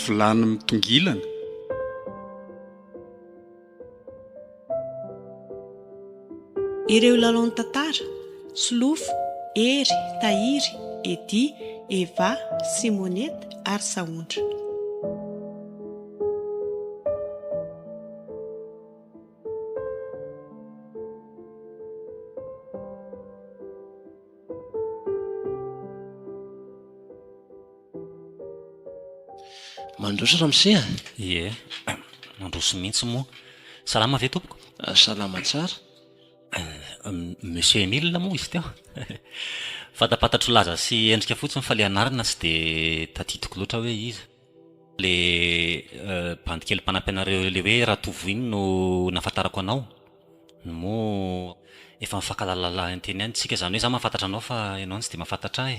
vilany mitongilana. Ireo lalao tantara: Solofo, Ery, Tahiry, Edy, Eva, Simonety ary Saondra. Mandroso ramosea? Ie, mandroso mihitsy moa. Salama ve tompoko? Salama tsara. Monsieur Emile moa izy teo. Fatapatatro laza sy endrika fotsiny fa le anarana tsy dia tatitiko loatra hoe izy. Le bandy kely mpanampianareo le hoe Ratovo iny no nafantarako anao. Moa efa mifankalalala anteny ihany tsika, izany hoe za mahafantatra anao fa ianao tsy dia mahafantatra ahy.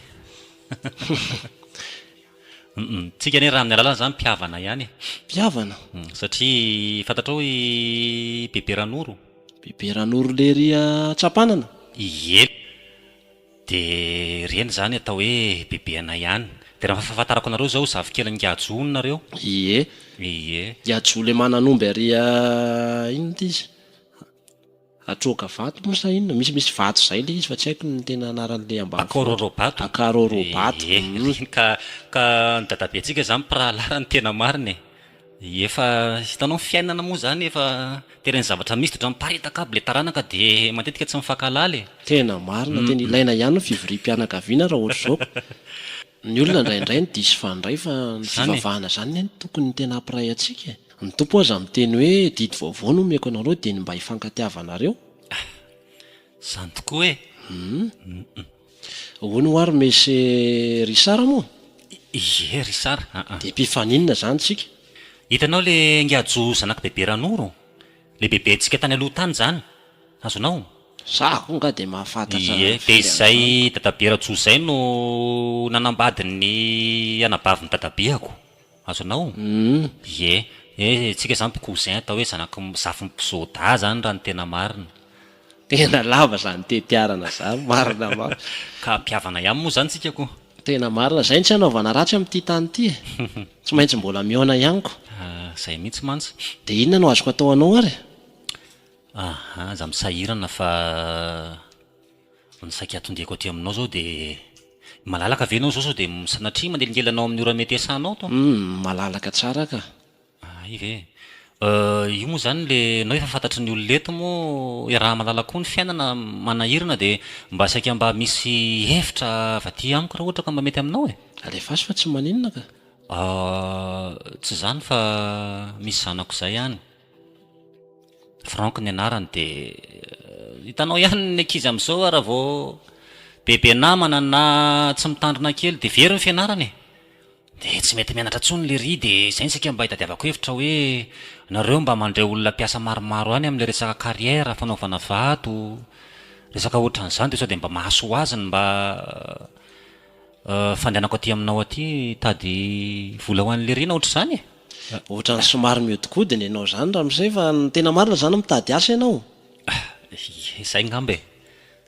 Tsika anie raha amin'ny alalana zany mpihavana ihany. Mpihavana? Satria fantatra hoe bebe Ranoro. Bebe Ranoro lery Tsapanana? Ie. Dia reny zany atao hoe bebe anay ihany. Dia raha fahafantarako anareo zao zavikely Ngiajo nareo. Ie. Ie. Ngiajo le mananomby ary inona ity izy? Atroka vato moa sa inona? Misy vato zay le izy fa tsy haiko ny tena anaran'le ambany. Akarorobato. Akarorobato. Ka ny dadabe antsika zany mpirahalahy ny tena marina. Efa hitanao fiainana moa zany efa tena zavatra misy totra miparitaka aby le taranaka dia matetika tsy mifankalala. Tena marina, tena ilaina ihany ny fivoriam-pianakaviana raha ohatr' izao. Ny olona indraindray ny diso fandray fa ny fivavahana zany ny tokony tena ampiray antsika. Ny tompo aza miteny hoe didy vaovao no omeko anareo dia ny mba hifankatiavanareo. Zany tokoa e. Hono ary mesy Risara moa? Ie, Risara. Dia mpifaninana zany tsika. Hitanao le Ngiajo zanaky bebe Ranoro, le bebe antsika tany aloha tany zany. Azonao? Zaho nga dia mahafantatra. Ie, dia izay dadabe Rajo izay no nanambady ny anabavin'ny dadabeako. Azonao? Ie, tsika zany cousin atao hoe zanaky zafin'ny mpizoda zany raha ny tena marina. Tena lava zany tetiarana zany, marina maro. Ka mpihavana ihany moa zany tsika koa. Tena marina, zay ny tsy hanaovana ratsy amin'ity tany ity e. Tsy maintsy mbola mihaona ihany ko. Zay mihitsy mantsy. Dia inona no azoko atao anao ary? Za misahirana fa ny saika atondeko aty aminao zao dia malalaka ve anao zao dia sanatria manelingelanao amin'ny ora mety asanao to? Malalaka tsara ka. I ve? Io moa zany le nao efa fantatry ny ololeto moa raha malalaka koa ny fiainana manahirana dia mba saika mba misy hevitra vaty amiko raha ohatra ka mba mety aminao e. Alefaso fa tsy maninona ka. Tsy zany fa misy zanako izay ihany. Franck ny anarany dia hitanao ihany ny ankizy amin'izao raha vao bebe namana na tsy mitandrina kely dia very ny fianarany e. Dia tsy mety mianatra intsony le ry dia izay ny sika mba hitadiavako hevitra hoe nareo mba mandray olona mpiasa maromaro any amin'ilay resaka carrière, fanaovana vato, resaka ohatran'izany dia sao dia mba mahasoa azy ny mba fandehanako aty aminao aty tady vola ho an'le ry na ohatr'izany e. Ohatran'ny somary miodikodiny ianao zany raha misay fa ny tena marina zany mitady asa ianao. Izay ngamba e.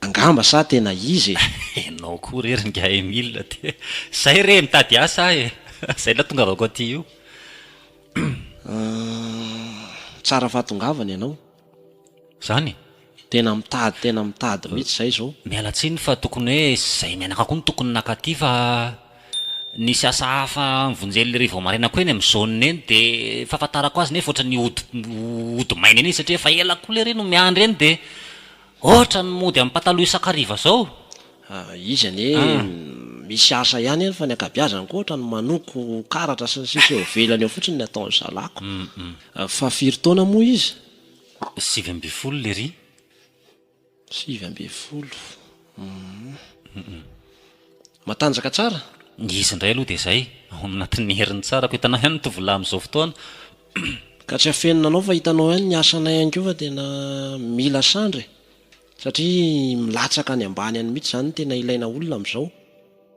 Angamba sa tena izy e. Enao koa rery nga Emile dia zay re mitady asa e. Zay la tonga avako aty io. Tsara fahatongavana ianao. Zany? Tena mitady mihitsy zay zao. Miala tsiny fa tokony hoe zay mianaka koa no tokony nakaty fa nisy asa hafa mivonjely ry vao marina koa eny amin'ny jaune eny dia fahafantarako azy nefa ohatran'ny ody maina eny satria efa ela koa le ry no miandry eny dia ohatra ny mody amin'ny pataloha isakariva zao. Izy ane misy asa ihany eny fa ny akabiazany koa ohatra ny manoko karatra sy ny sisa eo velany eo fotsiny ny ataon'ny salako. Fa firy taona moa izy? 7 le ry. 7. Matanjaka tsara? Izy indray aloha dia izay ao anatin'ny heriny tsara ko hitanao ihany ny tovolahy amin'izao fotoana. Ka tsy afenina anao fa hitanao ihany ny asanay ihany koa fa tena mila sandry satria milatsaka any ambany any mihitsy zany tena ilaina olona amin'izao.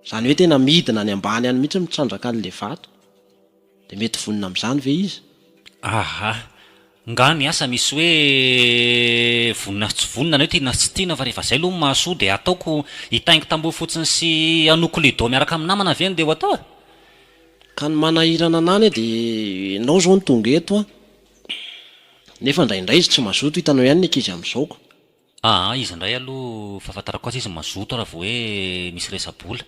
Zany hoe tena midina any ambany any mihitsy mitsandraka an'le vato dia mety vonina amin'izany ve izy? Nga ny asa misy hoe vonina tsy vonina na hoe tiana tsy tiana fa rehefa izay aloha mahasoa dia ataoko hitaingo tamboho fotsiny sy anoko lido miaraka amin'ny namana ve no dia ho atao? ka ny manahirana anany dia nao zao ny tonga eto a nefa indraindray izy tsy mazoto hitanao ihany ny ankizy amin'izaoko. Izy indray aloha fahafantarako azy izy mazoto raha vao hoe misy resabola.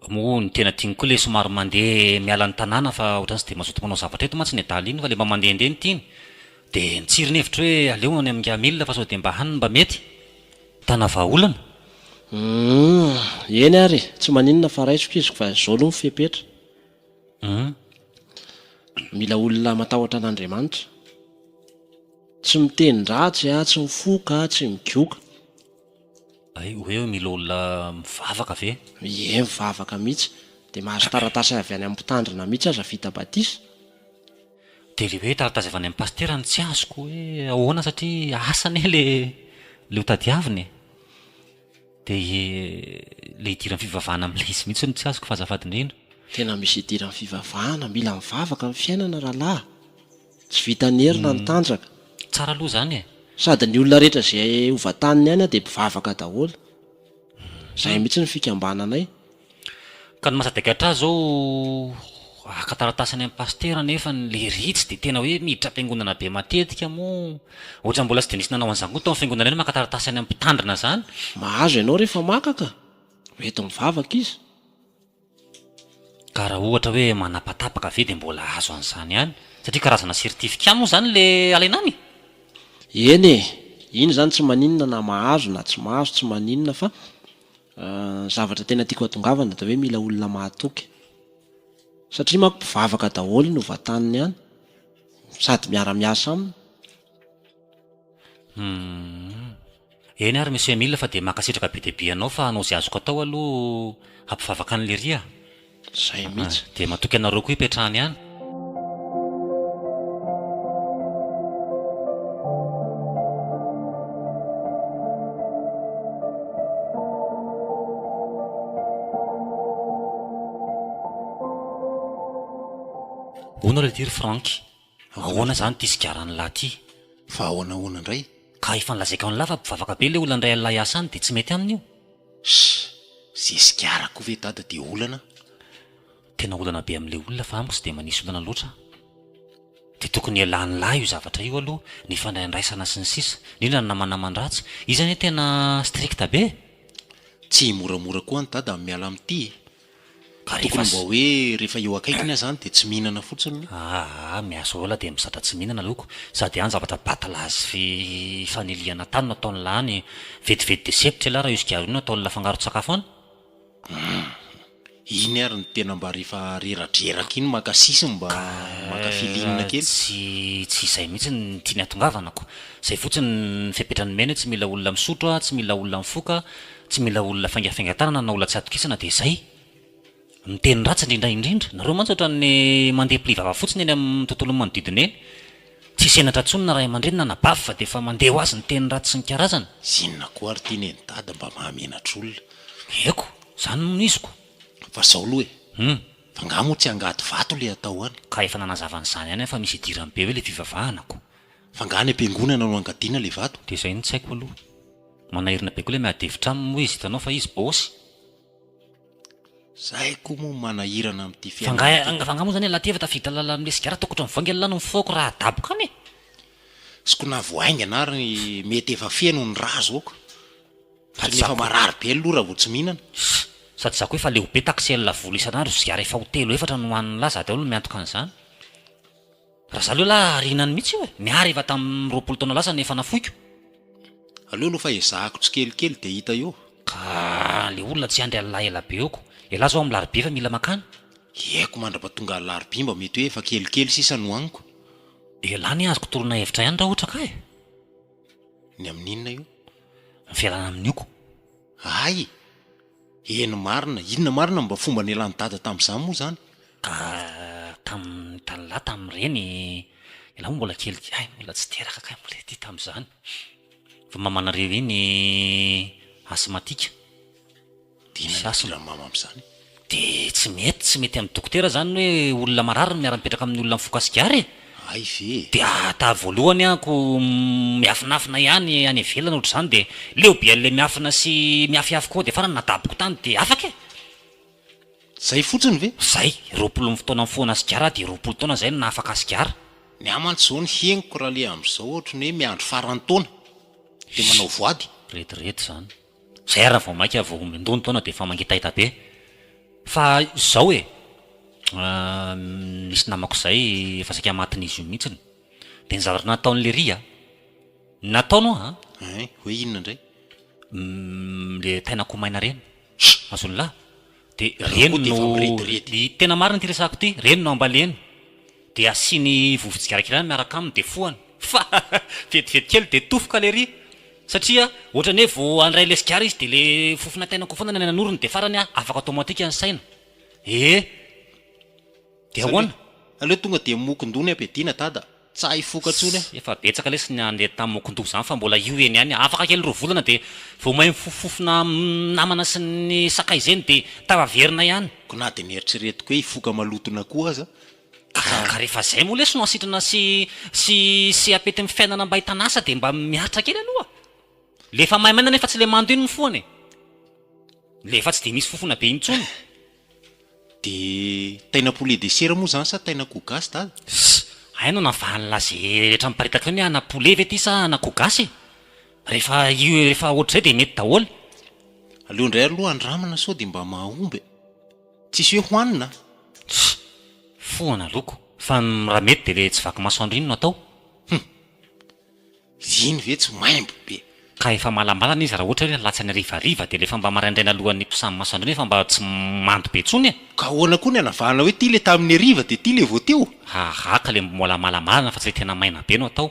Moa ny tena tiany koa le somary mandeha miala ny tanàna fa ohatran'ny tsy dia mazoto manao zavatra eto mantsy ny adaly iny fa le mba mandehandeha ny tiany dia nitsiriny hevitra hoe aleo any amin'ny gamila fa sao dia mba haniny mba mety tana vahaolana. Eny ary tsy maninona fa raisiko izy fa zao aloha mifepetra. Mila olona matahotra an'Andriamanitra, tsy miteny ratsy tsy mifoka tsy migioka. Hoe mila olona mivavaka ve? Mivavaka mihitsy dia mahazo taratasy avy any amin'ny mpitandrina mihitsy aza vita batisa. Dia le hoe taratasy avy any amin'ny pastera ny tsy azoko hoe ahoana satria asany le hotadiaviny. Dia le hidirany fivavahana amin'ilay izy mihitsy no tsy azoko fa azafady indrindra. Tena misy hidirany fivavahana, mila mivavaka amin'ny fiainana rahalahy. Tsy vita ny herina ny tanjaka. Tsara aloha zany e. Sady ny olona rehetra izay hovataniny ihany dia mpivavaka daholo. Izay mihitsy ny fikambananay. Ka ny mahasadakatra zao akataratasany amin'ny pastera nefa le ritsy dia tena hoe miditra am-piangonana be matetika moa ohatra mbola tsy dia nisy nanao an'izany koa tao amin'ny fiangonana eny makataratasany amin'ny mpitandrina zany. Mahazo ianao rehefa makaka mety mivavaka izy. Ka raha ohatra hoe manapatapaka ve dia mbola azo an'izany ihany satria karazana sertifika moa zany le alainany. Eny iny zany tsy maninona na mahazo na tsy mahazo tsy maninona fa zavatra tena tiako atongavana da hoe mila olona mahatoky satria manko mpivavaka daholo no vataniny ihany sady miara-miasa aminy. Eny ary misy mila fa dia makasitraka be deabe anao fa anao izay azoko atao aloha hampivavaka an'le ria. Zay mihitsy. Dia matoky anareo koa hipetrahany ihany. Hoana le tiry Frank, ahoana zany ty sigarany lahy ty? Fa ahoana indray? Ka efa nilazaika amin'ny lahy fa mpivavaka be le olana indray alay asa any dia tsy mety aminy io. Zay sigarako ve dada dia olana? Tena olana be amin'ilay olona fa amiko tsy dia manisy olana loatra. Dia tokony ialany lahy io zavatra io aloha ny fandraindraisana sy ny sisa indrindra ny namanaman-dratsy. Izy zany tena stricta be. Tsy moramora koa ny dada miala amin'ity. Ka Tokony mba hoe rehefa eo akaikiny aho zany dia tsy mihinana fotsiny. Miasa ola dia misatra tsy mihinana loko sady any zavatra batalazy faniliana tany no ataony lahany vetivety dia sepitra lahy raha io sigara io no ataony lafangaro-tsakafo any. Iny ary ny tena mba rehefa reradreraka iny maka sisiny mba maka filinina kely. Tsy izay mihitsy ny tiany atongavanako. Izay fotsiny ny fipetrany mena tsy mila olona misotro tsy mila olona mifoka tsy mila olona faingafaingan-tanana na olona tsy atokisana dia izay. Miteny ratsy indrindra nareo mantsy ohatran'ny mandeha mpilivava fotsiny eny amin'ny tontolo manodidina eny tsy senatra ntsony na ray aman-dreny na nabafy fa dia efa mandeha ho azy ny teny ratsy sy ny karazana. Zinona koa ary tiany ny dada mba mahamenatra olona. Eko zany no iziko fa zao aloha fa ngamo tsy angady vato le atao any. ka efa nanazavana ihany fa misy idirany be hoe le fivavahanako fa ngany am-piangonana no angadiana le vato. dia izay ny tsy haiko aloha manahirina be koa le miadevitra aminy moa izy hitanao fa izy bôsy. Zahay koa moa manahirana amin'ity fa ngamo zany laha teva tafita lala amin'le sigara tokotro mivangy lala no mifoako raha adaboka any. Siko na voaingana ary mety efa feno ny raha zaoko. Fa nefa marary be aloha raha vao tsy mihinana. Sady zako hoe fa le ho be taksela volo isan'andro sigara efa hotelo efatra no hoan'ny lahy zady alo miantoka an'izany. Raha zalo lahy rinany mihitsy io miary efa tamin'ny 20 taona lasa nefa nafoiko. Aleo aloha fa ezahako tsikelikely dia hita eo. Ka le olona tsy andry alalahy ela be eko. Ela zao amin'ny laribia fa mila makany. Eko mandrapatonga laribia mba mety hoe efa kelikely sisa no haniko. Ela ny azoko torona hevitra ihany raha ohatra ka e. Ny amin'inona io? Ny fialana amin'iko. Ay, eny marina, inona marina mba fomba nialany dada tamin'izany moa zany? Ka tamin'ny tanlahy tamin'ireny ela moa mbola kely mbola tsy teraka ka mbola ty tamin'izany. Fa mamanareo iny asmatika. Dinasila mama amin'izany. Dia tsy mety amin'ny dokotera zany hoe olona marary miara-mipetraka amin'ny olona mifoka sigara e. Ay ve. Dia ata voalohany ako miafinafina ihany any ivelany ohatr' izany dia leo be an'ilay miafina sy miafiafy koa dia farany nadaboko tany dia afaka e. zay fotsiny ve zay 20 fotoana mifoana sigara dia 20 taona zay no nahafaka sigara ny amantsy zao ny hieniko raha le am'izao ohatra ny hoe miandro farany taona de manao voady retirety zany zay raha vao maika vao mindony taona dia efa mangitaita be fa zao misy namako zay efa saika matin'izy io mihitsiny dia ny zavatra nataon'le ry nataonao hoe inona indray le tainako maina reny azony lahy dia reny no tena marina ty resako ty reny no ambaleny dia asiany vovotsigarakirany miaraka aminy dia foany fa vetivety kely dia tofoka le ry satria ohatra ny hoe vao andray le sigara izy dia le fofona tainako foana ny nanorony dia farany afaka automatika ny saina dia ahoana aleo tonga dia mokondony ampediana tada tsa hifokatsony efa betsaka lesy ny andeha tamin'ny mokondoko zany fa mbola io eny ihany afaka kely ro volana dia vao mahay mifofofona namana sy ny sakay zeny dia tavaverina ihany ko na dia nieritreretiko hoe hifoka malotona koa aza ka rehefa zay moa lesy no asitrana sy apety amin'ny fiainana mba hitanasa dia mba miaritra kely aloha lefa mahay maina nefa tsy le mando iny ny foany lefa tsy dia misy fofona be intsony de taina poulet de chair moa zany sa taina kogasy tada hainao navahan'la zay rehetra miparitaka hoe ana poulet ve ty sa ana kogasy rehefa ohatra zay dia mety daholo aleo indray aloha andramana sao dia mba mahomby tsisy hoe hohanina foana loko fa raha mety dia le tsy vaky masoandro iny no atao iny ve tsy maimbo be ka efa malamalana izy raha ohatra hoe latsany rivariva dia lefa mba maraindraina alohan'ny mpisamy masoandro iny efa mba tsy mando be tsony ka ahoana koa ny anavahana hoe ty le tamin'ny ariva dia ty le vao teo hahaka le mbola malamalana fa tsy le tena maina be no atao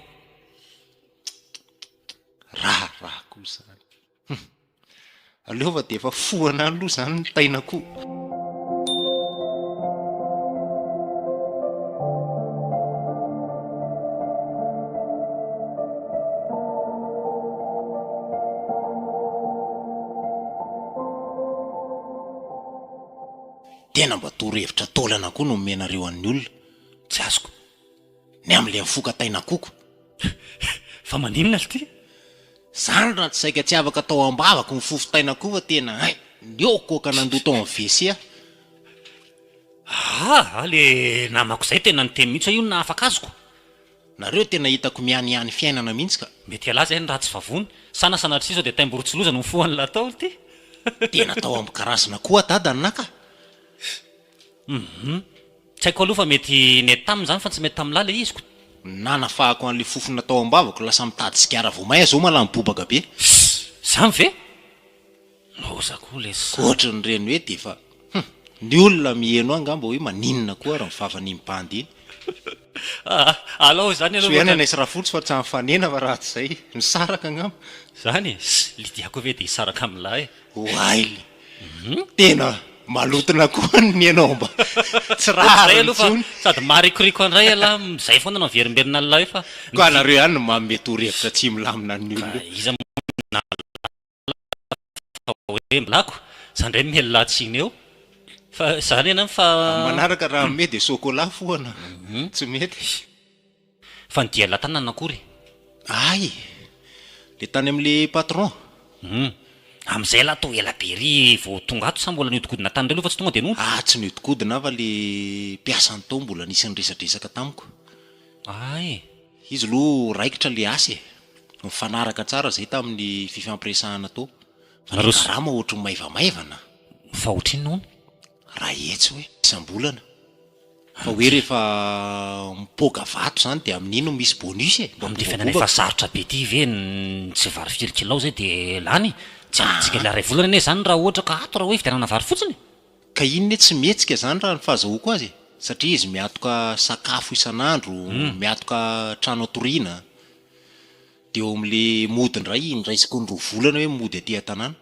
raha koa zany aleova dia efa foana aloha zany ny taina koa tena mba torohevitra taolana koa no menareo an'ny olona tsy azoko ny am'le mifoka taina koko fa maninona ty zany raha tsy saika tsy afaka tao ambavako mifofo taina koa fa tena niokoka nandoa tao amin'ny WC le namako zay tena ny teny mihitsy io na afaka azoko nareo tena hitako mianiany fiainana mihitsy ka mety ala zay ny raha tsy vavony sana sanatrisao dia taimborotsyloza no mifohany latao ty tena tao amin'ny karazana koa dada naka tsy haiko aloha fa mety nety taminy zany fa tsy mety tam'la le iziko nanafahako an'le fofona tao ambavako lasa mitady sigara vao may zao malamy bobaka be zany ve nozako le ohatra ny reny hoe dia fa ny olona miheno angamba hoe maninona koa raha mivavany mibandy iny alao zany so ihany anaisy raha fotsy fa tsy amfanena fa raha tsy zay ny saraka angamba zany lidiako ve dia hisaraka amin'lahy oaily tena malotona koa ny anao mba tsy raha aloha sady marikoriko andray ala zay foana no averimberina alay fa ko anareo ihany no mamety ho revitra tsy milamina ny olona iza hoe milako zany ndray mihelolatsiny eo fa zany ena fa manaraka raha mety dia sokola foana tsy mety fa ny dia latanana akory ay le tany amin'le patron am'izay laha to ela bery vao tonga ato sa mbola niodikodina tany ndray aloha fa tsy tonga dia no tsy niodikodina fa le mpiasany tao mbola nisy nyresadresaka tamiko ay izy aloha raikitra le asy mifanaraka tsara zay tamin'ny fifampiresahana tao fa karama ohatry maivamaivana fa ohatriny nono raha etsy hoe isam-bolana fa hoe rehefa mipoka vato zany dia amin'ino misy bonus amin'ny fiainana efa sarotra be ty ve tsy vary firikilao zay dia lany tsy amitsika le ray volana ane zany raha ohatra ka ato raha hoe fividianana vary fotsiny ka inone tsy mihetsika zany raha ny fahazahoako azy satria izy miatoka sakafo isan'andro miatoka trano atoriana dia eo amin'le mody ndray ndraisiko ny roa volana hoe mody aty an-tanàna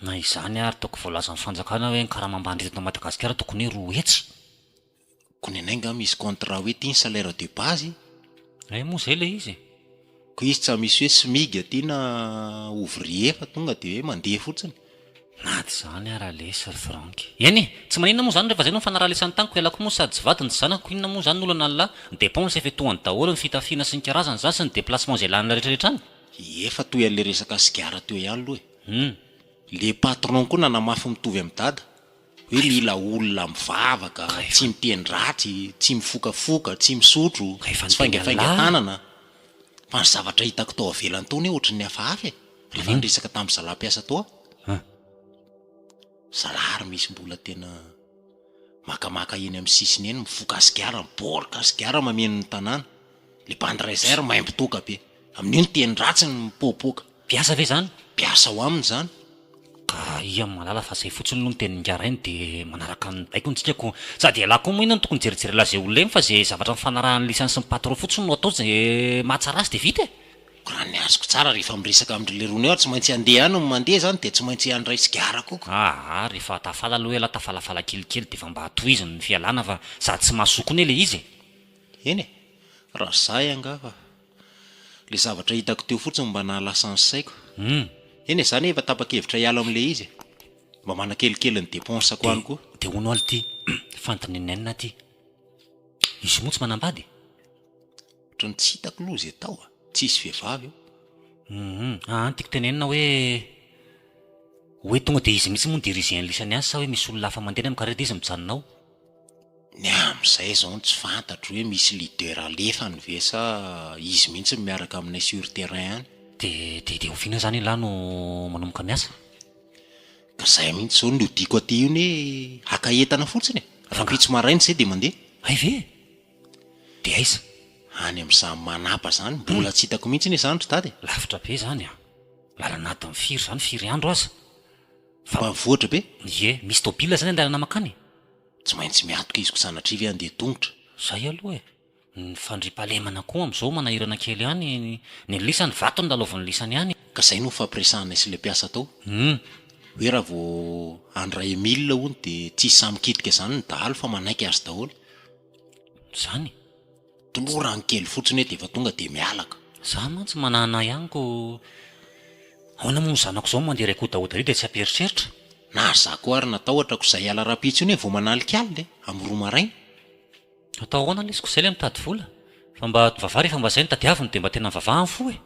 na izany ary toko voalazan'ny fanjakana hoe ny karamambandretina Madagasikara tokony hoe roa hetsy kony anay nga misy contrat hoe ty ny salaire de base moa zay le izy ko izy tsy misy hoe smigy aty na ouvrier fa tonga dia hoe mandeha fotsiny naty zany ara lesy franky eny tsy maninona moa zany rehefa zay no fanaralesan'ny taniko elako moa sady tsy vadiny sy zanako inona moa zany olana la ny dépense efetohany daholo ny fitafiana sy ny karazany zany sy ny déplacement zay lany rehetrarehetra any efa toy an'le resaka sigara teo ihany aloha le patron koa nanamafy mitovy amin'ny dada hoe mila olona mivavaka, tsy miteny ratsy, tsy mifokafoka, tsy misotro, Rehefa tsy faingafainga miteny tanana. Fa ny zavatra hitako tao avelany tao ny ohatry ny hafahafa rehefa niresaka tamin'ny zalam-piasa toa. Zalary misy mbola tena makamaka eny amin'ny sisiny eny, mifoka asigara, miborika asigara mameno ny tanàna. Le bandraiser maimbo toka be, amin'io ny teny ratsy ny mipoapoaka. Piasa ve zany? Piasa ho aminy zany. Ka ia malala fa zay fotsiny no teny ngarainy de manaraka ny baiko nitsikako sady ala koa moa ina no tokony jerijery lazay olona eny fa zay zavatra mifanarahany lisany sy ny patron fotsiny no atao zay mahatsara azy de vita e. Raha ny azoko tsara rehefa miresaka amin'ny lerony eo tsy maintsy andeha any ny mandeha zany de tsy maintsy andray sigara koka. Rehefa tafala aloha ela tafalafala kelikely de fa mba hatohiziny ny fialana fa sady tsy mahasoko ny le izy. Eny e, raha zay anga fa le zavatra hitako teo fotsiny mba nahalasa ny saiko. Eny e, zany efa tapa-kevitra hiala am'le izy e. Mba mana-kelikely ny dépensako any koa. De hono aly ty fantinenenina ty. Izy moa tsy manambady. Ohatrany tsy hitako loha zay tao a. Tsisy vehivavy io. Tiako tenenina hoe tonga de izy mihitsy moa dirigean'ny lisany azy sa hoe misy olona hafa mandeha amin'ny kareta izy mijanonao. Ny am'izay zao tsy fantatro hoe misy leader alefany ve sa izy mihitsy miaraka aminay sur terrain any. De oviana zany lahy no manomboka miasa. Ka zay mihitsy zao no diako aty io hoe haka entana fotsiny e. Rahampitso maraina zay de mandeha. Ay ve? De aiza? Any amin'izany manapa zany, mbola tsy hitako mihitsy ny zany dady. Lavitra be zany a. Lalanatin'ny firy zany, firy andro aza. Fa mivoatra be? Ie, misy tôbila zany andalana makany. Tsy maintsy miatoka iziko sanatria ve andeha tongotra. Zay aloha e. Ny fandripahalemana koa am'izao manahirana kely ihany ny lisany vato ny lalaovan'ny lisany ihany. Ka zay no fampiresahanay sy le mpiasa tao. Hoe raha vao andray mille hono de tsy samikitika zany ny dahalo fa manaiky azy daholo. Zany? Tolora ny kely fotsiny hoe de efa tonga de mialaka. Za mantsy manana ihany ko ahoana moa ny zanako zao mandeha raiko dahodary de tsy amperitreritra. Na za koa ary natao ohatrako izay ala rapitso iny hoe vao manalikaly amin'ny roa maraina. Atao ahoana lesiko zay le mitady vola. Fa mba vavah rehefa mba zay ny tadiaviny de mba tena vavahany fo e.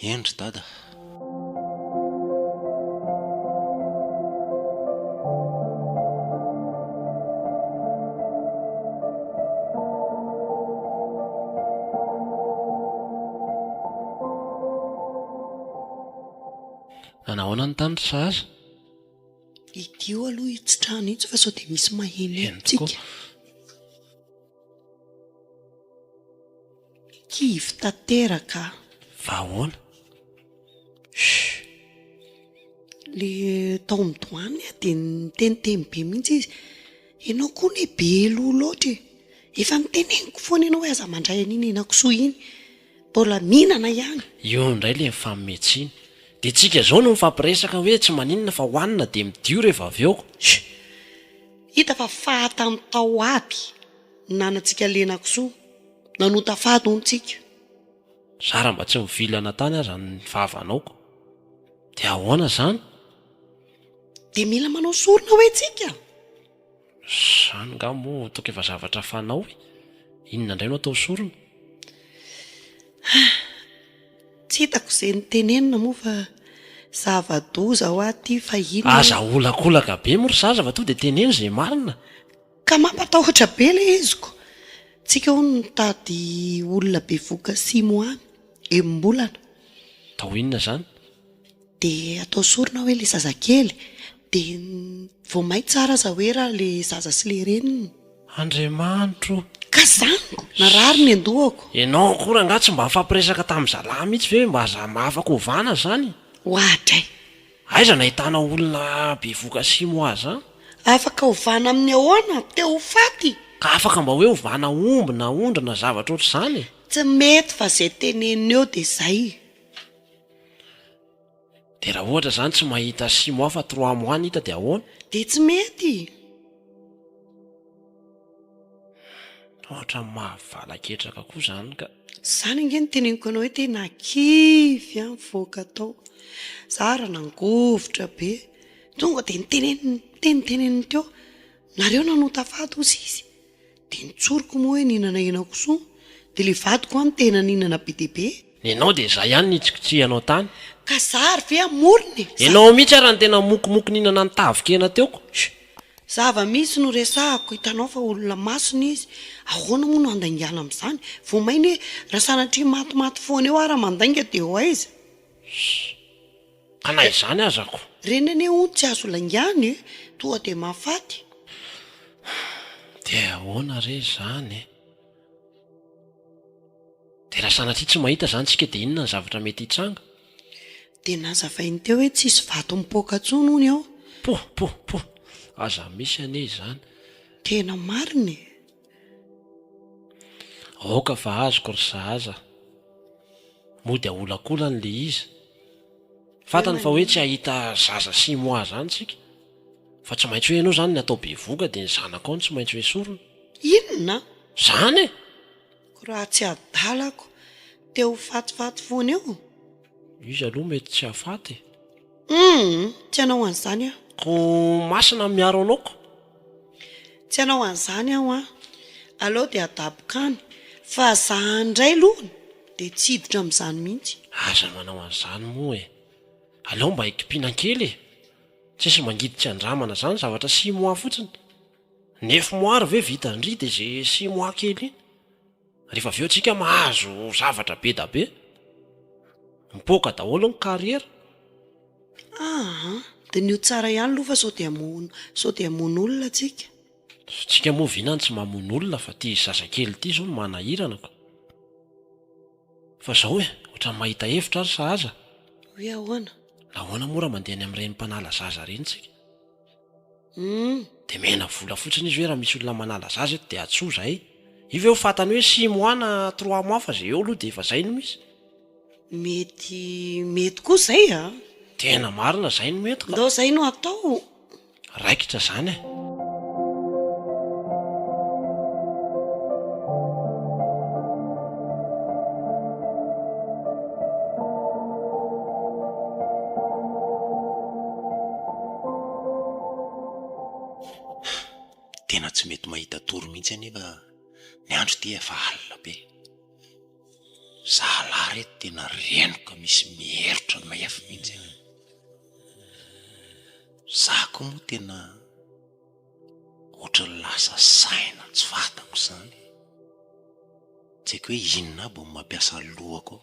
Endry dada. Anahoana ny tany saza? Idio aloha itsy trano itsy fa sao de misy maheno tsika. Kivy tanteraka. Vahoana? Le tao midoany de niteniteny be mihitsy izy. Ianao koa ne be loha loatra e. Efa niteneniko foana ianao hoe aza mandray an'iny henan-kisoa iny. Mbola mihinana ihany. Io indray le mifanometsiny. De tsika zao no mifampiresaka hoe tsy maninona fa hoanina de midio rehefa avy eo. Hita fa fahatany tao aby nanantsika lenankisoa. Nanota fato ontsika. Zara mba tsy mivilana tany aza ny vavanaoko. De ahoana zany? De mila manao sorona hoe tsika. Zany nga moa toka efa zavatra fanao e. Inona indray no atao sorona? Tsy hitako izay nitenenina moa fa zava-doza ho aty fa ino. Aza olakolaka be moa ry zaza va to de teneny zay marina. Ka mampatahotra be le iziko. Tsika ho nitady olona be voka simo any embolana. Tao inona zany? De atao sorona hoe le zazakely de vao may tsara za hoe raha le zaza sy le reniny. Andriamanitro. Ka zango narary ny andohako. Ianao akory nga tsy mba fampiresaka tamin'ny zalahy mihitsy ve mba za mahafaka hovana zany? Hoatray. Aiza nahitana olona be voka simo aza? Afaka hovana amin'ny ahoana teo ho faty. Ka afaka mba hoe hovana omby na ondra na zavatra ohatr'izany? Tsy mety fa zay teneniny eo de zay. De raha ohatra zany tsy mahita simo hafa 3 mois hita de ahoana? De tsy mety. Ohatra mahavalaketraka koa zany ka. Zany nge ny teneniko anao hoe tena kivy any voaka tao. Zara nangovotra be. Tonga de niteneniny teo. Nareo nanota fato ozy izy. De nitsoriko moa hoe ninana henan-kisoa. De le vadiko any tena ninana be de be. Ianao de zay ihany nitsikitrehanao tany. Ka zary ve amorony. Ianao mihitsy ara ny tena mokomoko ninana ny tavokena teoko. Zava misy no resahako, hitanao fa olona masony izy. Ahoana moa no andaingana amin'izany? Vao mainy hoe raha sanatria matimaty foana eo ara mandainga dia ho aiza. Anay izany azako. Reny ane ho tsy azo laingany, toa dia mahafaty. Dia ahoana re zany? Dia raha sanatria tsy mahita zany tsika dia inona ny zavatra mety hitsanga? Dia nazavainy teo hoe tsisy vato mipoaka tsony hony ao. Po. Aza misy ane izany. Tena mariny. Aoka fa azoko ry zaza. Mody aolakolany le izy. Fantany fa hoe tsy ahita zaza sy moa zany tsika. Fa tsy maintsy hoe ianao zany ny atao be voka dia ny zanako ao ny tsy maintsy hoe sorona. Inona? Zany e! Ko raha tsy adalako, teo fatifaty foana eo. Izy aloha mety tsy hafaty. Tsy hanao an'izany aho. Ko masina miaro anaoko. Tsy hanao an'izany aho a. Aleo dia adabokany. Fa zahandray aloha dia tsy hiditra amin'izany mihitsy. Aza manao an'izany moa e. Aleo mba hikipina kely e. Tsisy mangiditra andramana zany zavatra sy moa fotsiny. Nefa moary ve vita ndry dia zay sy moa kely iny. Rehefa avy eo tsika mahazo zavatra be da be. Mipoaka daholo ny kariera. Dia ny ho tsara ihany aloha fa sao dia hamono olona tsika. Tsika moa vinany tsy mamono olona fa ty zazakely ty zao no manahirana. Fa zao e, ohatran'ny mahita hevitra ary sahaza. Hoe ahoana? Nahoana mora mandeha any amin'ireny mpanala zaza reny tsika. Dia mena vola fotsiny izy hoe raha misy olona manala zaza eto dia atsoa zay. Ive ho fantany hoe 6 mois na 3 mois fa zay eo aloha dia efa zay no misy. Mety koa zay a. Tena marina zay no mety ka. Ndao zay no atao. Raikitra zany e. Tena tsy mety mahita toro mihitsy anefa ny andro dia efa alina be. Zalahy reto tena renoka misy mierotra maefa mihitsy. Zako moa tena ohatran'ny lasa saina tsy vatako izany. Tsy haiko hoe inona aby no mampiasa lohako.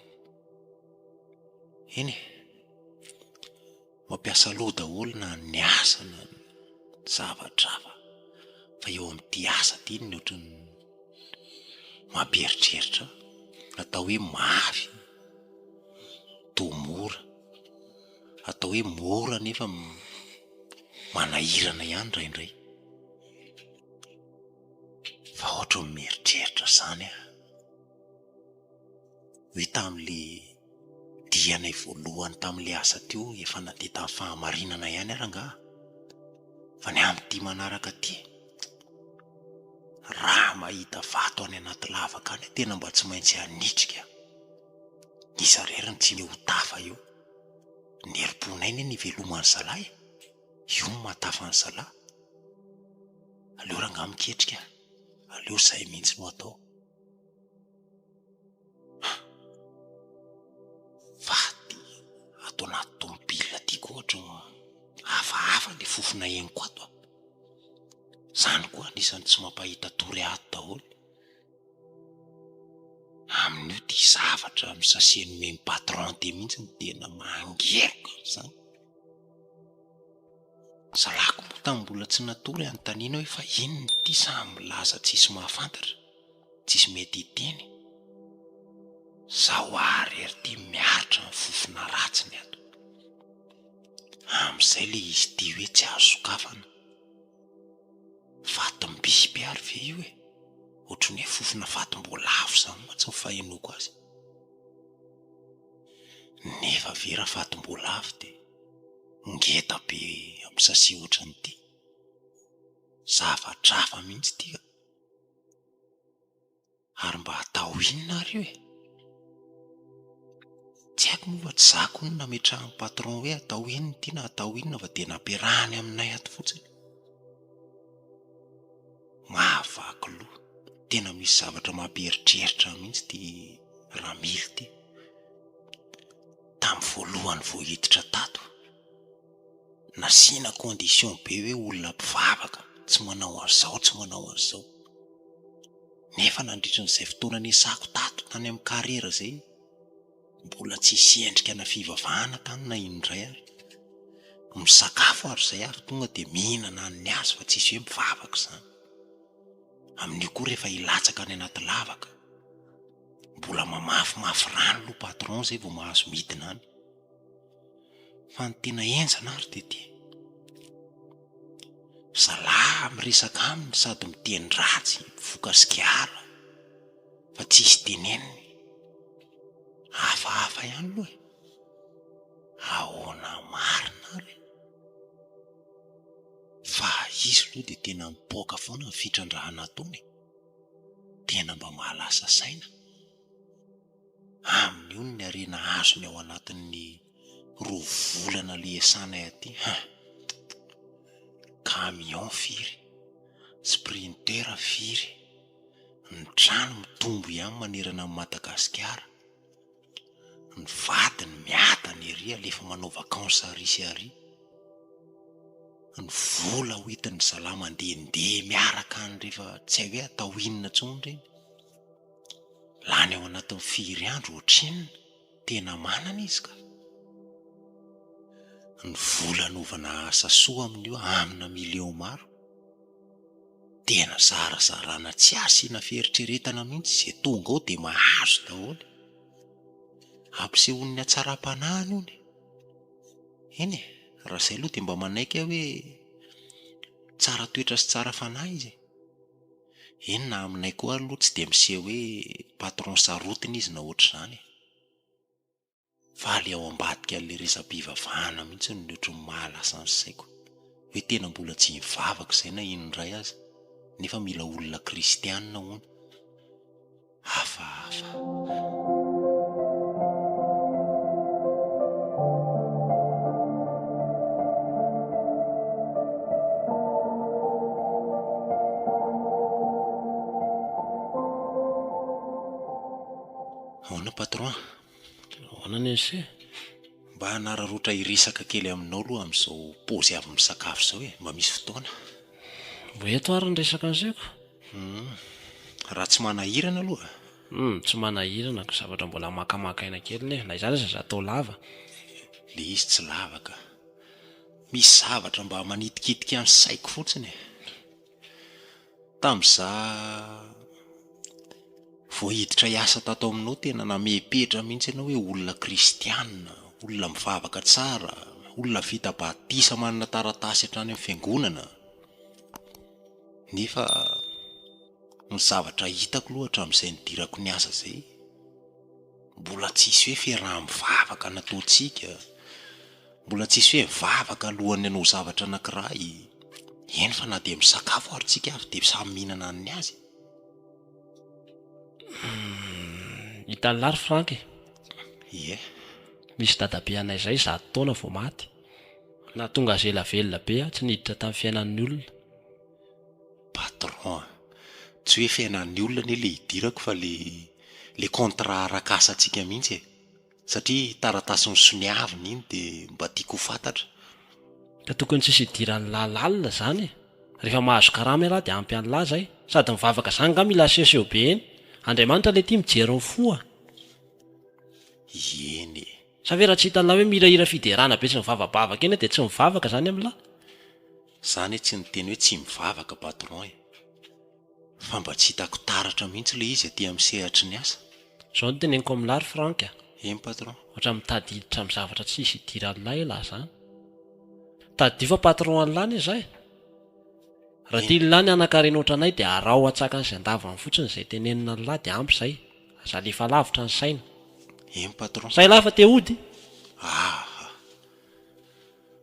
Eny e, mampiasa loha daholo na ny asa na ny zava-drava. Fa eo amin'ity asa ty ny ohatran'ny mampieritreritra. Atao hoe mafy, toa mora. Atao hoe mora nefa manahirana ihany indraindray. Fa ohatra mieritreritra zany a. Hoe tamin'le dianay voalohany tamin'le asa teo efa nandeha tamin'ny fahamarinana ihany ara nga. Fa ny amin'ity manaraka ty, raha mahita vato any anaty lavaka any tena mba tsy maintsy hanitrika. Isa reriny tsy ny ho tafa eo. Ny herim-ponay ny velomany zalahy. Io no matafa ny zalahy. Aleo ranga miketrika. Aleo zay mihitsy no atao. Vaty atao anaty tomobila tiako ohatra hafahafa le fofona henoko ato. Zany koa anisan'ny tsy mampahita tory ato daholo. Amin'io dia zavatra misasiany memy patron ty mihitsy ny tena mangerika zany. Zalako moa tamin'ny mbola tsy natory anontaniana hoe fa inona ity samy milaza tsisy mahafantatra, tsisy mety hiteny. Zaho ary ty miaritra ny fofona ratsiny ato. Amin'izay le izy ty hoe tsy azo sokafana. Vatom-biby ary ve io e? Ohatran'ny hoe fofona vatom-boalavo zany ma tsy ny fahenoko azy. Nefa vera vatom-boalavo dia ngeta be amin'ny sasi ohatran'ity. Zava-drafa mihitsy tika. Ary mba atao inona ary io e? Tsy haiko moa fa tsy zako no nametrahan'ny patron hoe atao inona ity na atao inona fa dia nampiarahany aminay ato fotsiny. Mahavaky loha. Tena misy zavatra mampieritreritra mihitsy ty ramily ty. Tamin'ny voalohany vao hiditra tato, nasiana condition be hoe olona mpivavaka tsy manao an'izao, tsy manao an'izao. Nefa nandritra n'izay fotoana nisako tato tany amin'ny karera izay, mbola tsisy endrika na fivavahana tany na indray ary. Misakafo ary izay ary tonga dia mihinana ny azy fa tsisy hoe mivavaka izany. Amin'io koa rehefa hilatsaka any anaty lavaka, mbola mamafimafy rano aloha patron izay vao mahazo midina any. Fa ny tena enjana ary dia ty. Zalahy miresaka aminy sady miteny ratsy, mivoaka sikiara, fa tsisy teneniny. Hafahafa ihany aloha e. Ahoana marina ary. Fa izy aloha dia tena mipoaka foana ny fitrandrahana ataony. Tena mba mahalasa saina. Amin'io ny harena azony ao anatin'ny 2 volana liasanay aty. Camion firy, sprinter firy, ny trano mitombo ihany manerana amin'ny Madagasikara. Ny vadiny miatany ery alefa manao vakansa ary sy ary. Ny vola hoentin'ny zalahy mandehandeha miaraka any rehefa tsy hay hoe atao inona intsony ireny. Lany ao anatin'ny 4 andro ohatrinona, tena manana izy ka. Ny vola novana asa soa amin'io amina milion maro. Tena zarazarana tsy asiana fieritreretana mihitsy izay tonga ao dia mahazo daholo. Ampisehoan'ny hatsaram-panahiny hony. Eny e, raha izay aloha dia mba manaiky aho hoe tsara toetra sy tsara fanahy izy. Eny na aminay koa aloha tsy dia miseho hoe patron sarotiny izy na ohatr'izany. Fa le ao ambadika an'ilay resam-pivavahana mihitsy ny ohatran'ny mahalasa ny saiko. Hoe tena mbola tsy mivavaka izay na inondray aza. Nefa mila olona kristianina hono. Hafahafa. Ahoana patron? Ahoana ny ese? Mba hanararotra irisaka kely aminao aloha amin'izao pôzy avy misakafo izao e, mba misy fotoana. Mbo eto ary ny resaka an'izayko? Raha tsy manahirana aloha. Tsy manahirana ko zavatra mbola makamakaina kely ne. Na izany aza atao lava. Le izy tsy lavaka. Misy zavatra mba manitikitika ny saiko fotsiny e. Tamin'izaho vao hiditra hiasa tato aminao tena namepetra mihitsy ianao hoe olona kristianina, olona mivavaka tsara, olona vita batisa manana taratasy hatrany amin'ny fiangonana. Nefa ny zavatra hitako aloha hatramin'izay nidirako ny asa izay, mbola tsisy hoe fiaraha-mivavaka nataontsika, mbola tsisy hoe mivavaka alohan'ny hanao zavatra anankiray. Eny fa na dia misakafo ary tsika avy dia samy mihinana ny azy. Hitan'ny lary Frank e. Ie. Misy dadabe anay izay 100 taona vao maty. Na tonga zelavelona be tsy niditra tamin'ny fiainan'ny olona. Patron, tsy hoe fiainan'ny olona ne le hidirako fa le contrat arakasantsika mihitsy e. Satria taratasy ny soniaviny iny dia mba tiako ho fantatra. Ka tokony tsisy hidiran'ny lalalina izany e. Rehefa mahazo karama raha dia ampy an'lahy zay. Sady mivavaka izany nga mila asehoseho be eny. Andriamanitra le tia mijery ny foa. Eny. Sa ve raha tsy hitan'lahy hoe mirahira fiderana be tsy mivavabavaka eny dia tsy mivavaka izany amin'lahy? Zany tsy niteny hoe tsy mivavaka patron e. Fa mba tsy hitako taratra mihitsy le izy aty amin'ny sehatry ny asa. Izao no teneniko amin'ny lary Frank a. Eny patron. Ohatra mitady hiditra amin'ny zavatra tsisy hidiran'ny lahy lahy izany. Tady fa patron an'lahy izahay. Raha tia lahy ny anakarena ohatranay dia arao atsakany sy andavany fotsiny izay tenenina ny lahy dia ampy izay. Aza lefa lavitra ny saina. Eny patron. Say lahy fa te hody.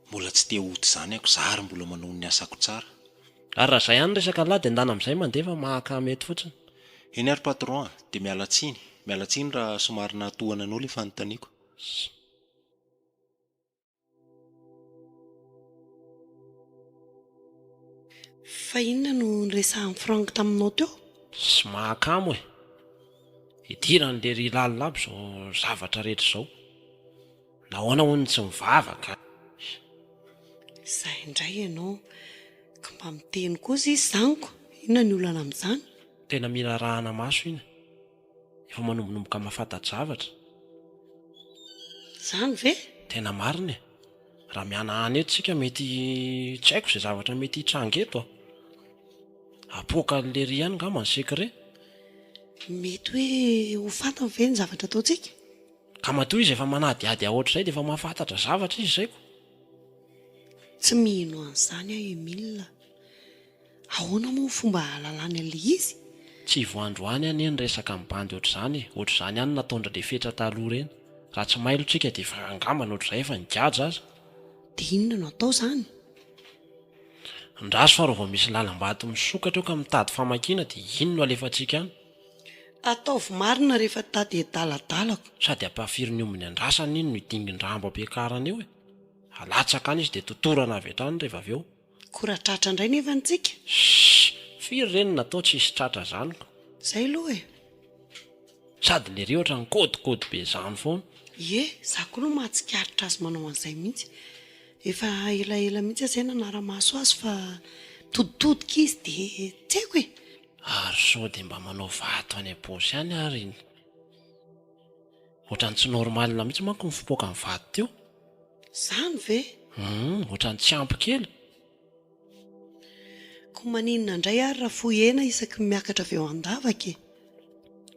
Mbola tsy te hody izany ako, zary mbola manao ny asako tsara. Ary raha izay ihany resaka lahy dia ndana amin'izay mandefa mahaka-mety fotsiny. Eny ary patron, dia miala tsiny raha somary nahatohana anao le fanontaniako. Fa inona no niresahan'ny Frank taminao teo? Sy mahakamo e. Hidirany le ry lalilabo izao zavatra rehetra izao. Nahoana hono tsy mivavaka. Izay indray ianao ka mba miteny kosa izy zaniko, inona ny olana amin'izany? Tena mila rahana maso iny, efa manombonomboka mahafanta-javatra. Zany ve? Tena marina e. Raha miana any eto tsika mety tsy haiko izay zavatra mety hitranga eto apoka lery ihany ngamba ny sekret. Mety hoe ho fantany ve ny zavatra ataontsika? Ka matoa izy efa manadiady ohatr'izay dia efa mahafantatra zavatra izy izay ko. Tsy mino an'izany aho Emile. Ahoana moa fomba hahalalany an'ilay izy? Tsy voandroany any ny resaka mibandy ohatr'izany ihany nataondra le fetra taloha reny. Raha tsy mailo tsika dia efa angambana ohatr'izay efa nigadra aza. Dia inona no atao izany? Ndraso fa raha vao misy lalam-bato misokatra eo ka mitady famakiana dia iny no alefantsika any. Ataovy marina rehefa tady adaladalako. Sady ampahafiry ny ombony andrasana iny no hidingin-drambo ampiakarana eo e. Alatsaka any izy dia totorana avy hatrany rehefa avy eo. Koratratra indray nefa antsika. Firy reny natao tsy hisy tratra zany ko. Izay aloha e. Sady le rehetra ny kodikody be zany foana. Ie, za koa no mahatsikaritra azy manao an'izay mihitsy. Efa elaela mihitsy asaina nara-maso azy fa toditodika izy dia tsy haiko e. Ary sao dia mba manao vato any am-paosy ihany ary iny. Ohatrany tsy normalina mihitsy manko ny fipoaka ny vato teo. Zany ve? Ohatrany tsy ampy kely. Koa maninona indray ary raha fohena isaky miakatra avy eo an-davaka e.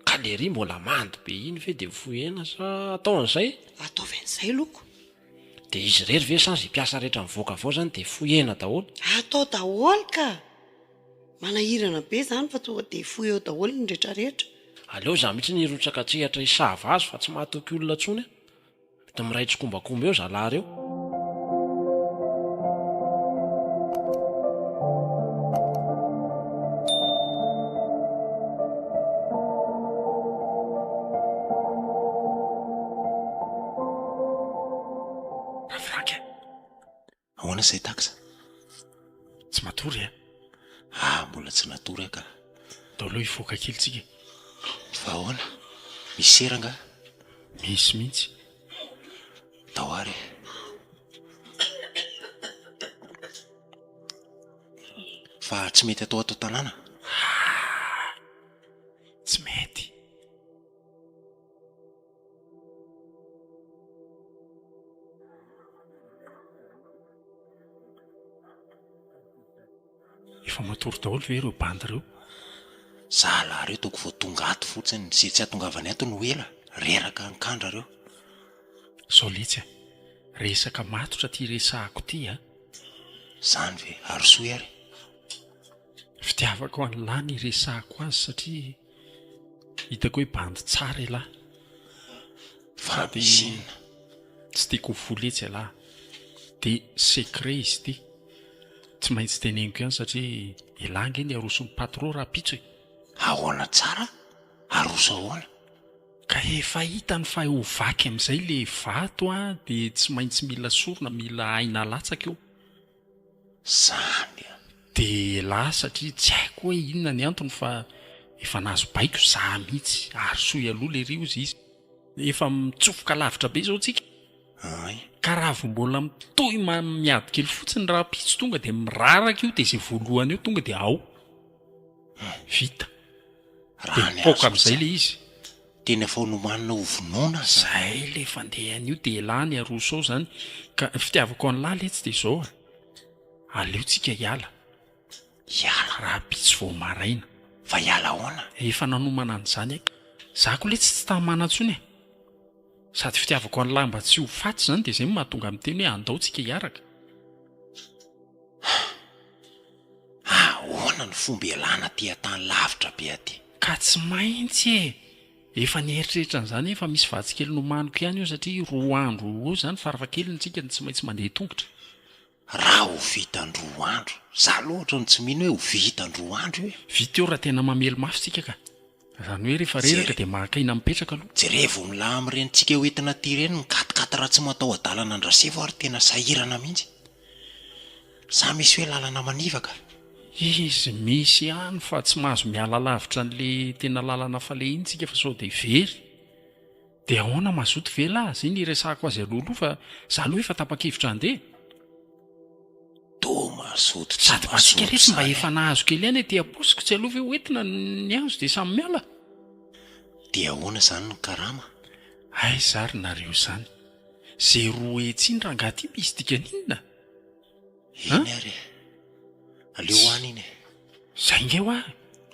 Ka lery mbola mandy be iny ve dia fohena sa ataon'izay? Ataovy an'izay loko. Dia izy rery ve sa izay mpiasa rehetra mivoaka avao zany dia fohena daholo? Atao daholo ka. Manahirana be zany fa tonga dia fohy eo daholo ny rehetrarehetra. Aleo za mihitsy nirotsaka tsehatra hisava azy fa tsy mahatoky olona tsony. Mety miray tsokombakomba eo zalary eo. Frank, ahoana izay takisa? Tsy matory e. Mbola tsy natory ka. Dao aloha hifoaka kely tsika. Fa ahoana? Misy seranga? Misy mihitsy. Tao ary. Fa tsy mety atao tanàna? Tsy mety. Efa matory daholo ve ireo bandy ireo? Zahala reo toko vao tonga ato fotsiny, izay tsy hatongavany ato no ela, reraka nikandra reo. Sao letsy resaka matotra ty resahako ty Zany ve, arosoy ary. Fitiavako ho an'ny lahy ny resahako azy satria hitako hoe bandy tsara lahy. Fa misy inona? Tsy tiako ho voletsy lahy. Dia secret izy ty. Tsy maintsy teneniko ihany satria ilanga iny aroson'ny patron raha pitso e. Ahoana tsara? Aroso ahoana? Ka efa hitany fa ho vaky amin'izay le vato dia tsy maintsy mila sorona, mila aina latsaka eo. Zany Dia lahy satria tsy haiko hoe inona ny antony fa efa nahazo baiko za mihitsy. Arosoy aloha le rio izy. Efa mitsofoka lavitra be izao tsika. Ay. Ka raha vao mbola mitohy miady kely fotsiny raha pitso tonga dia miraraka io dia izay voalohany eo tonga dia ao. Vita. Dia mipoaka amin'izay le izy. Tena efa nomanina ho vonoina Zay le fandehany io dia lahy ny aroso ao zany. Ka fitiavako an'ny lahy letsy dia izao aleo tsika hiala. Hiala? Raha pitso vao maraina. Fa hiala ahoana? Efa nanomana an'izany aky. Za koa letsy tsy tamana intsony e. Sady fitiavako an'ny lahy mba tsy ho faty zany dia izay mahatonga amin'ny teny hoe andao tsika hiaraka. Ahoana ny fomba ialana aty an-tany lavitra be aty? Ka tsy maintsy e. Efa nieritreritra an'izany efa misy vatsy kely nomaniko ihany io satria 2 andro eo zany farafahakeliny tsika tsy maintsy mandeha tongotra. Raha ho vita ny 2 andro, za loatra no tsy mino hoe ho vita ny 2 andro io e. Vita eo raha tena mamely mafy tsika ka. Zany hoe rehefa reraka dia mahakaina mipetraka aloha. Jerevo milahy amin'irentsika hoentina ty ireny mikatokata raha tsy matao adalana andraseva ary tena sahirana mihitsy. Sa misy hoe lalana manivaka? Izy misy ihany fa tsy mahazo miala lavitra n'le tena lalana falehin tsika fa sao dia very. Dia ahoana mazoto ve lahy? Zay ny resahako azy aloha fa za aloha efa tapa-kevitra andeha. Toma mazoto tsy sady matsika mazoto rehetra mba zany. efa nahazo kely ihany ety aposiko tsy alova ho entina ny azo dia samy miala Dia ahoana zany ny karama? ay zary nareo izany zay roa etsiny raha ngaty misy dikaninona Iny ary aleo hoany iny e. zay nge ho ah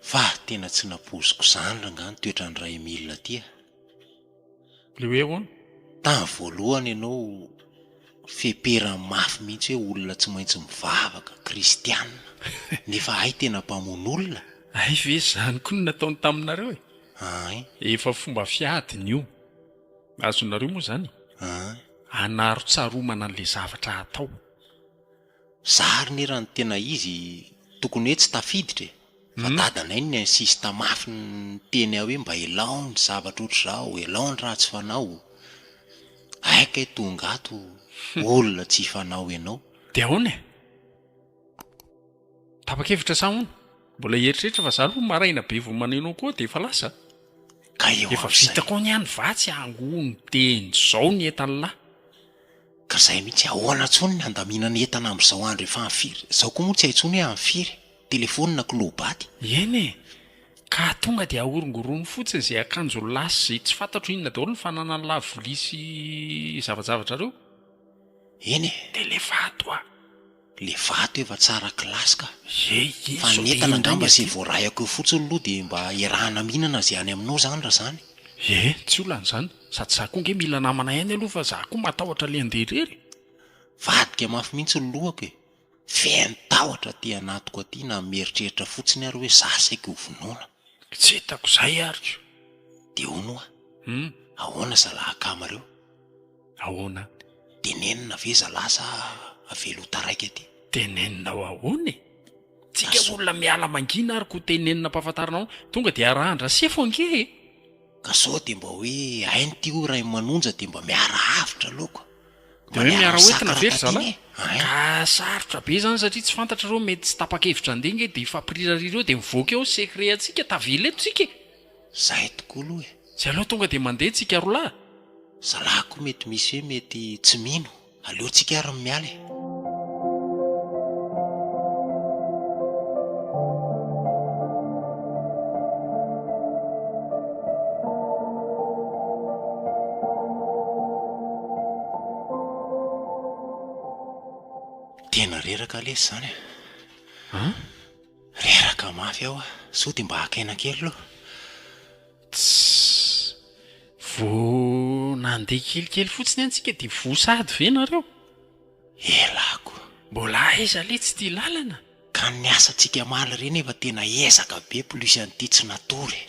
Fa tena tsy napoziko zany raha nga ny toetra ny ray Emile aty. le hoe ahoana Tamin'ny voalohany ianao fepera mafy mihitsy hoe olona tsy maintsy mivavaka kristianina nefa ay tena mpamono olona. ay ve zany koa no nataony taminareo e Ay, efa fomba fiadiny io azonareo moa zany ay. anaro tsaromana an'lay zavatra atao Zary ny raha ny tena izy tokony hoe tsy tafiditra e. Fa dadanay ny insista mafy ny teny hoe mba elao ny zavatra ohatr'izao, elao ny raha tsy fanao. Aika tonga ato olona tsy fanao ianao. dia ahoana e tapa-kevitra sa hono mbola eritrrehetra fa zary ho maraina be vo manenao koa dia efa lasa Ka eo efa amin'izay. vitako ny any vatsy angony teny zao ny entan'lahy Ka zay mihitsy ahoana tsony ny andaminana entana amin'izao andro efa amfiry. Zao koa moa tsy haintsony hoe amfiry. Telefonina kilobaty. eny e ka tonga dia ahorongorony fotsiny zay akanjo lasy zay tsy fantatro inona daholo ny fananany lavolisy zavajavatra reo Eny e, dia le vato a le vato efa tsara kilasy ka. Fa sao ny dia entana indray angamba aty. izay voarayako eo fotsiny aloha dia mba iarahana mihinana zay any aminao zany raha zany. tsy olan'izany sady za koa nge mila namana ihany aloha fa za koa matahotra le andeha irery Vadika mafy mihitsy ny lohako e. Feno tahotra aty anatiko aty na mieritreritra fotsiny ary hoe za saika ho vonoina. tsy hitako izay ariko Dia hono a, ahoana zalahy-kamareo? ahoana Tenenina ve zalahy sa avelo taraiky aty? tenenina ahoana e tsika olona miala mangina ary ko tenenina mpahafantarinao tonga dia arahndra sefo ange Ka sao dia mba hoe hainy ty ho ray manonja dia mba miara havitra aloka. dia hoe miara hoentina very sakaraky zalahy aty, ay. ka sarotra be zany satria tsy fantatra reo mety tsy tapa-kevitra andeha nge dia ifampirirareo dia mivoaka eo sekre atsika tavela eto tsika Zay tokoa aloha e. zay aloha tonga dia mandeha tsika rolahy Zalahy koa mety misy hoe mety tsy mino. Aleontsika ary ny miala e. Tena reraka lesy zany e. Reraka mafy aho a. Sao dia mba hakaina kely aloha. vo nandeha kelikely fotsiny antsika dia vosady ve nareo Elako. mbola aiza le tsy tia lalana Ka ny asantsika maly reny efa tena ezaka be plusy an'ity tsy natory.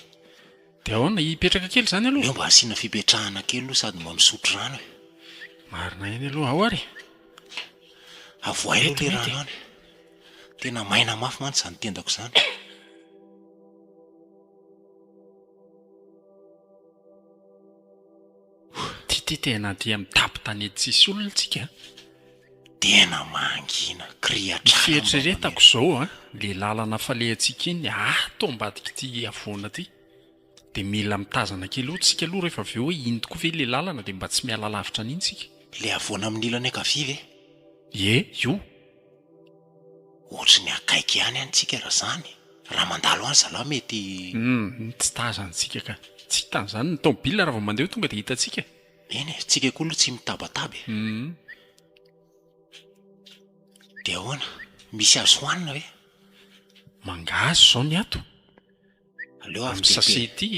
dia ahoana hipetraka kely zany aloha Leo mba asiana fipetrahana kely aloha sady mba misotro rano e. marina eny aloha ao ary Avoay aloha le Mety, rano any. Tena maina mafy mantsy izany tendako izany. ty tena dia mitapy tany ety tsisy olona tsika Tena mangina kriatra. ny fieritreretako zao a le lalana falehantsika iny toambadika ty avoana ty dia mila mitazana kely eo tsika aloha rehefa aveo hoe iny tokoa ve le lalana dia mba tsy miala lavitra an'iny tsika Le avoana amin'ny ilany ankavia ve? io Ohatry ny akaiky ihany antsika raha zany. Raha mandalo any zalahy mety tsy tazantsika ka tsy hitan'izany ny tomobila raha vao mandeha tonga dia hitantsika eny e, tsika koa aloha tsy mitabataba e. Dia ahoana? Misy azo hoanina ve? mangazo zao ny ato Aleo avy amin'ny sasety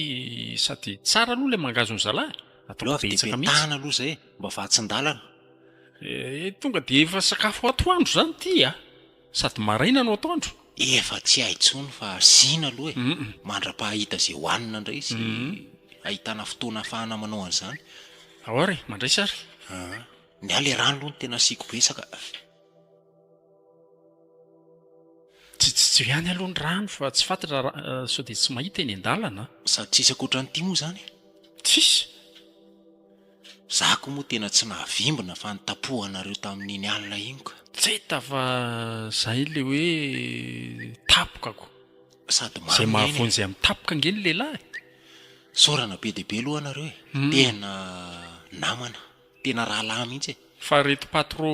sady tsara aloha le mangazo ny zalahy Aleo atao avy betsaka dia mihitsy petahana aloha zay mba fatsin-dalana. tonga dia efa sakafo atoandro zany ty sady maraina no atoandro Efa tsy haintsony fa asiana aloha e. Mandra-pahita zay hoanina indray izy ahitana fotoana ahafahana manao an'izany. ao ary mandray sary Ny ale rano aloha no tena asiako besaka. tsy ihany aloha ny rano fa tsy fantatra sao dia tsy mahita eny an-dalana Sady tsisy akoatra nyity moa zany. tsisy Zako moa tena tsy nahavimbina fa nitapohanareo tamin'iny alina iny ka. tsy hita fa zay le hoe tapokako Sady zay mamy mahavony zay amin'ny tapoka nge ny lehilahy saorana be dia be aloha anareo e. Tena namana. Tena rahalahy mihitsy e. fa reto patro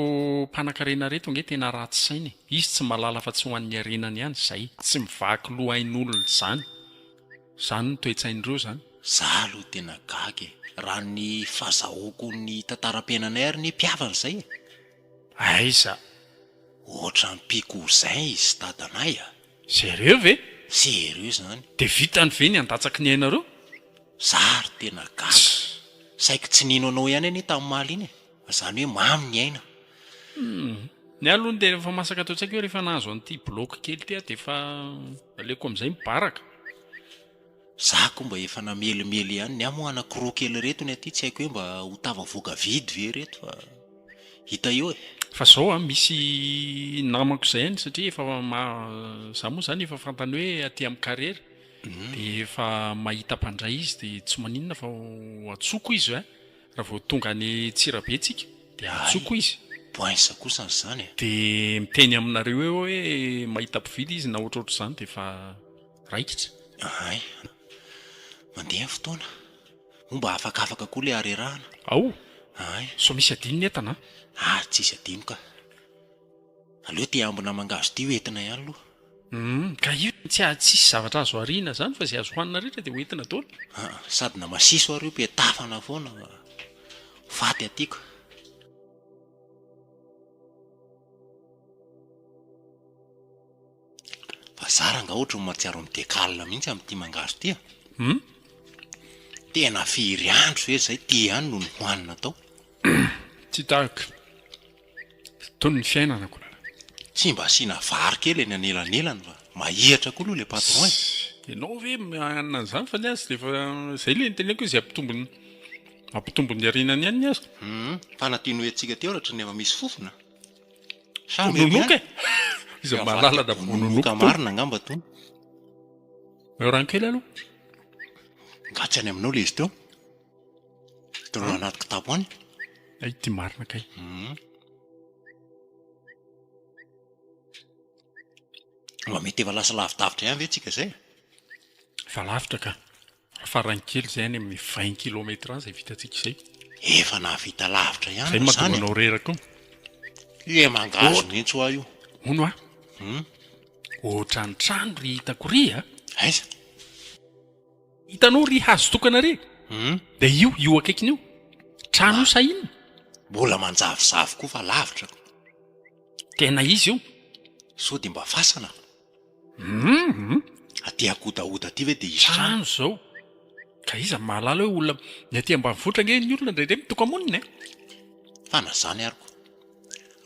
mpanan-karena reto nge tena ratsy sainy izy tsy malala fa tsy ho an'ny arenany ihany zay tsy mivaky lohain'olona zany zany no toe-tsain'ireo zany za aloha tena gagy raha ny fahazahoako ny tantaram-piainanay ary ny mpiavana izay aiza ohatra mipiko zay izy dadanay sereo ve sereo zany de vitany ve ny andatsaky ny ainareo zary tena gaga saiko tsy nino anao ihany anie tamin'ny maly iny zany hoe mamy ny aina ny alohany de efa masaka atao tsaiko hoe rehefa nahazo an'ity bloka kely ty de efa aleko am'izay mibaraka za ko mba efa namelimely ihany ny amo anakiro kely reto ny aty tsy haiko hoe mba ho tavavoaka vidy ve reto fa hita eo fa zao misy namako izay any satria efa za moa zany efa fantany hoe aty amin'ny karera de efa mahita mpandray izy de tsy maninona fa atsoko izy raha vao tonga ny tsirabe tsika de atsoko izy boinsa kosa zany de miteny aminareo eo hoe mahita mpividy izy na ohatrohatro zany de efa raikitra ay mandeha fotoana momba afakafaka koa le arerahana ao ay so misy adininy etana tsisy adino ka aleo ty ambona mangazo ty hoentina ihany aloha ka io tsisy zavatra azo ariana zany fa zay azo hoanina rehetra de hoentina dolo sady na masiso ary io petafana foana faty atyko fa zara nga ohatra ny matsiaro midekala mihitsy amin'ity mangazo ty tena firy andro hoe zay ty ihany no ny hoanina tao tsy tahaka toy ny fiainana ko tsy mba asiana vary kely eny anelanelany fa mahihatra koa aloha le patron ianao ve manana an'izany fa ny azy defa zay le nyteneko izy ampitombony arinany ihany ny azy fa natino hoentsika ty ohatra ny efa misy fofona vononoka izy malalana vononoka marina angamba tony eo rano kely aloha ngatsy any aminao le izy teo toro anaty kitapo any ay ty marina kay mba mety efa lasa lavidavitra ihany ve tsika zay fa lavitra ka farany kely zay any amin'ny 20 kilometra any zay vitatsika izay efa nahavita lavitra ihany zay mahatonganao reraka le mangazo nintso ah io ono ohatra ny trano ry hitako ry aiza hitanao ry hazo tokana re de io akaikiny io trano io sahinina mbola manjavozavo koa fa lavitra tena izy io so de mba fasana aty akodaoda aty ve de izy trano zao ka iza mahalala hoe olona ny aty ambanivohitra nge ny olona ndraindray mitokamonina fa na zany ariko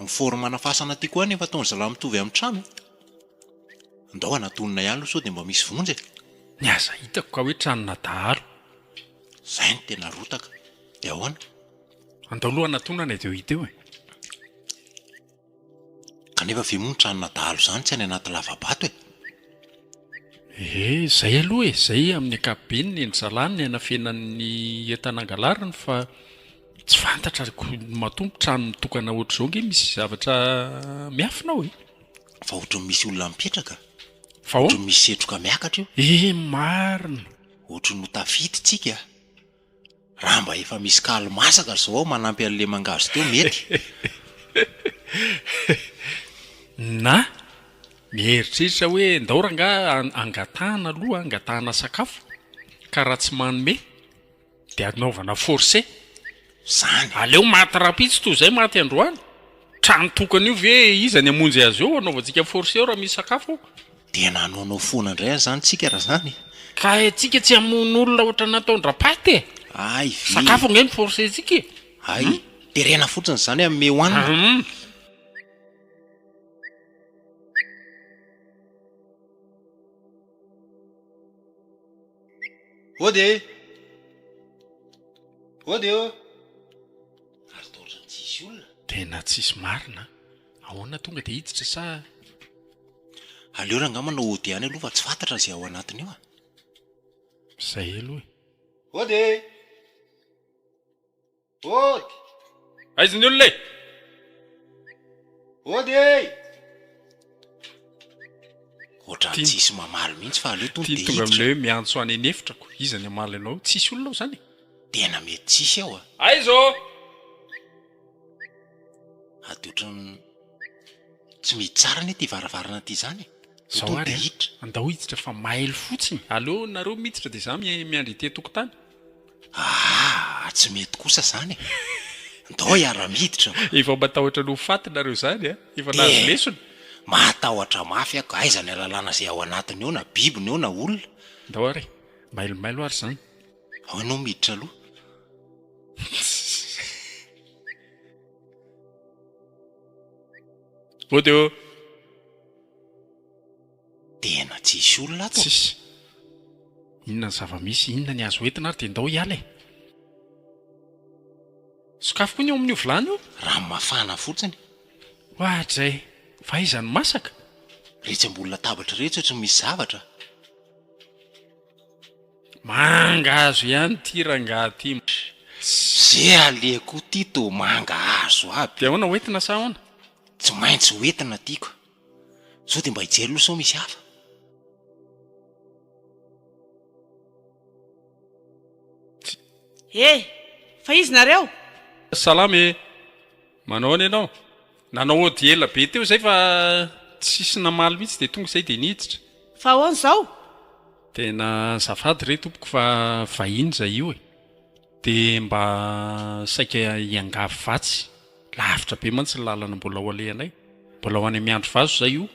ny formana fasana aty koa nefa taony zalahy mitovy amin'ny trano andao anatonina ihany aloha so de mba misy vonjy ny aza hitako ka hoe tranona dahalo zay ny tena rotaka de ahoana andao aloha anatonana de hita eo kanefa ve moa ny tranona dahalo zany tsy any anaty lavabato zay aloha zay amin'ny akabeny ny zalany ny anafenan'ny entanangalariny fa tsy fantatra matompo trano mitokana ohatr' zao nge misy zavatra miafinao fa ohatrany misy olona mipetraka fa ohatrany misy setroka miakatra io marina ohatrany ho tafity tsika raha mba efa misy kalomasaka zao manampy an'le mangazo teo mety na mieritreritra hoe ndaoranga angatahana aloha angatahana sakafo ka raha tsy manome de anaovana forcé zany aleo maty rapitsy toy zay maty androany trano tokana io ve iza ny amonjy azy eo anaovantsika forcé eo raha misy sakafo tena anaonao foana indray any zany tsika raha zany ka tsika tsy amon'olona ohatra nataondra-paty ay sakafo nge ny forcé tsika ay terena fotsiny zany amin'ny me hoanina ode ary tohatrany tsisy olona tena tsisy marina ahoana tonga de hiditra sa aleo raha nga manao ody any aloha fa tsy fantatra zay ao anatiny io zay aloha ode aiza ny olona ode ohatrany tsisy mamaly mihitsy fa aleo tonga de tonga am'le hoe miantso any enefitrako iza ny amaly anao tsisy olona ao zany tena mety tsisy ao aizo ady ohatrany tsy mety tsara ny ty varavarana ty zany. Zao Tonga ary dia hiditra. andao hiditra fa mahaelo fotsiny. Aleo nareo miditra dia za miandry ity tokotany. Tsy mety kosa zany. Ndao iara-miditra. Efa matahotra no faty nareo zany a. Efa nahazo lesona. Matahotra mafy ako aiza ny lalàna izay ao anatiny eo na bibiny eo na olona. Ndao ary mailomailo ary zany. Ao ianao miditra aloha. Odeo. Tena tsisy olona ato. Tsisy. Inona ny zava-misy, inona ny azo entina ary dia ndao hiala e. Sakafo koa ny eo amin'ny vilany io. Rano mafana fotsiny. Hoatray, fa iza ny masaka? Rehetra ambola tabatra rehetra ohatry ny misy zavatra. Mangahazo ihany ty rangahy ty. Zay aleko ty to mangahazo aby. Dia ahoana hoentina sa ahoana? Tsy maintsy hoentina tiako. Sao dia mba hijery aloha sao misy hafa. Fa izy nareo? Salamy, manao any ianao? Nanao ody ela be teo zay fa tsisy namaly mihitsy dia tonga izay dia niditra. Fa ahoana izao? Tena zafady re tompoko fa vahiny zay io e. Dia mba saika iangavy vatsy. Lavitra be mantsy ny lalana mbola ho alehanay. Mbola ho any miandro vazo zay io.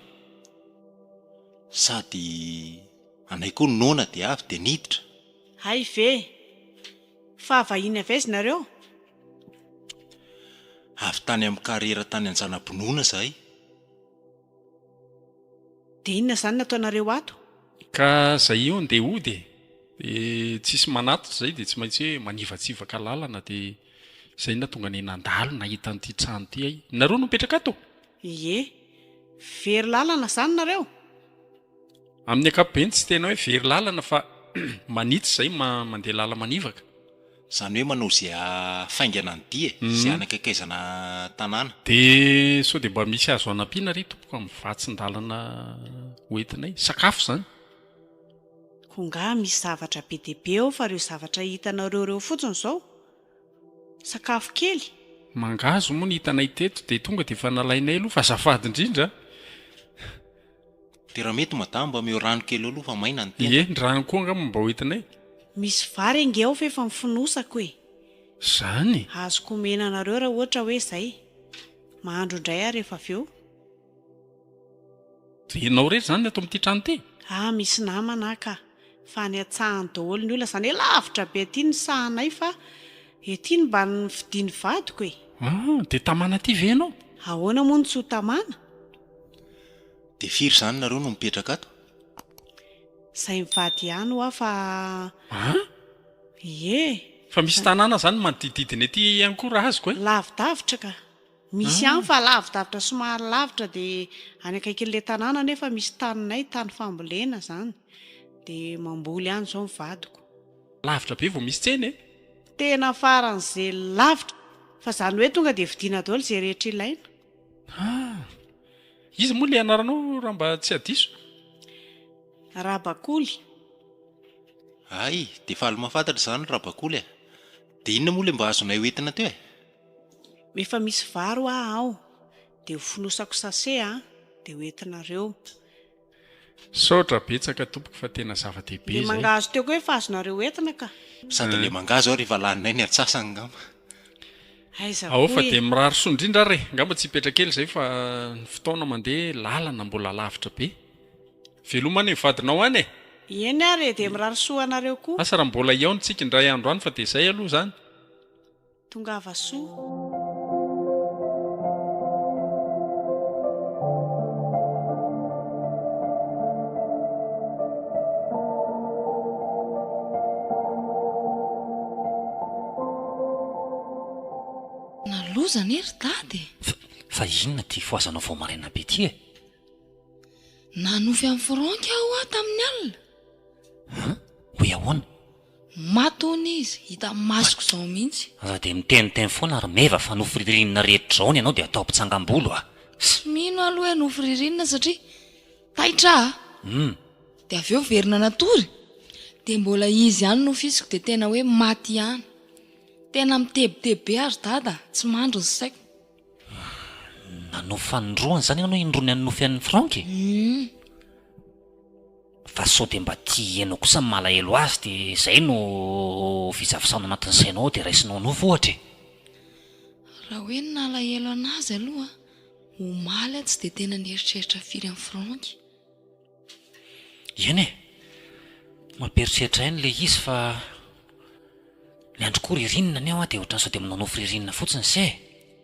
Sady anay koa nona dia avy dia niditra. Hay ve? Fa vahiny avy aiza nareo? Avy tany amin'ny karera tany Anjanabonona zahay. Dia inona izany nataonareo ato? Ka zay io andeha ody e. Tsisy manatitra zay dia tsy maintsy hoe manivatsivaka lalana dia izay na tonga ny nandalo nahita an'ity trano ity ay. Nareo no mipetraka ato? Ie, very lalana izany nareo? Amin'ny ankapobeny tsy tena hoe very lalana fa manitsy zay mandeha lala manivaka. Zany hoe manao izay faingana ny dia izay anakakaizana tanàna. Dia sao dia mba misy azo anampiana ry tompoko amin'ny vatsin-dalana hoentinay. Sakafo zany. Konga misy zavatra be dia be ao fa ireo zavatra hitanareo reo fotsiny izao. Sakafo kely. Mangahazo moa ny hitanay teto dia tonga dia efa nalainay aloha fa azafady indrindra. Dia raha mety madama mba meo rano kely aloha fa maina ny tena. Ie, ny rano koa angamba mba hoentinay. Misy vary ange ao fa efa mifinosako e. Zany? Azoko omena anareo raha ohatra hoe izay. Mahandro indray ary rehefa avy eo. Dia ianao rehetra zany ato amin'ity trano ity? Misy namana ka. Fa ny atsahany daholo ny olona izany hoe lavitra be aty ny sahanay fa ety ny mba ny fidiny vadiko e. Dia tamana aty ve ianao? Ahoana moa ny tsy ho tamana? Dia firy zany nareo no mipetraka ato? Izay mivady ihany ho fa... Ie. Fa misy tanàna zany manodididina ety ihany koa raha azoko e? Lavidavitra ka. Misy ihany fa lavidavitra somary lavitra dia any akaikin'ilay tanàna nefa misy taninay, tany fambolena zany. Dia mamboly ihany izao mivadiko. Lavitra be vao misy tsena e? Tena faran'izay lavitra. Fa zany hoe tonga dia vidiana daholo izay rehetra ilaina. Izy moa ilay anaranao raha mba tsy hadiso? Rabakoly. Ay, dia faly mahafantatra zany rabakoly e. Dia inona moa ilay mba azonay hoentina teo e? Efa misy vary ho ao. Dia finosako sase dia hoentinareo. Saotra betsaka tompoko fa tena zava-dehibe Dia zay. mangahazo teo koa efa azonareo hoentina ka. Sady ilay mangazo aho rehefa laninay ny atsasany ngamba. Aiza Ao fa koa dia mirary soa indrindra re. Ngamba tsy hipetraka kely zay fa ny fotoana mandeha lalana mbola lavitra be. Velomany ny vadinao any e? Eny ary dia mirary soa anareo koa. Asa raha mbola iaho ntsika indray andro any fa dia izay aloha zany. Tongava soa. Nalozana ery dady. Fa inona ty foazanao vao maraina be ty e? Nanofy amin'ny Franky aho tamin'ny alina. Hoe ahoana? Matony izy, hita masoko izao mihitsy. Aza dia miteniteny foana ary meva fa nofiririnina rehetra zao ny ianao dia atao mpitsangam-bolo a. Tsy mino aloha hoe nofiririnina satria taitra dia avy eo verina natory. Dia mbola izy ihany nofisiko dia tena hoe maty ihany. Tena mitebiteby be ary dada, tsy mandro ny saiko. nanofo fanondroany zany ianao indrony anynofy an'ny Franky fa sao de mba tia ianao kosa malahelo azy de zay no fisavisana anatin'ny sainao de raisinao nofo ohatra raha hoe ny nalahelo anazy aloha omaly tsy de tena nieritreritra firy amin'ny Franky. eny e mamperitreritra eny le izy fa le andro koa ririnina ny ao a de ohatrany sao de minanofo ririnina fotsiny se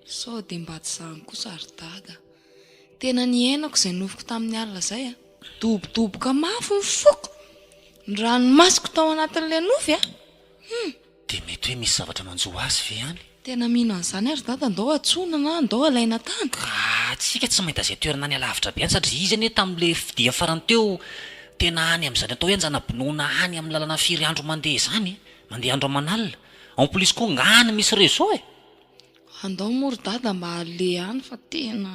sao de mba tsy zany kosa ary dada tena niainako izay nofoko tamin'ny alina zay a dobodoboka mafy ny foko ny ranomasiko tao anatin'le nofy a de mety hoe misy zavatra manjo azy ve any tena mino an'izany ary dada andao atsona na andao alaina tany atsika tsy mahita zay toerana any alavitra be any satria izy anie tamin'le fidia farany teo tena any amin'izany atao hoe anjanabinoana any amin'ny lalana firy andro mandeha zany mandeha andro aman'alina en plus koa ngany misy réseau e andao mory dada mba ale any fa tena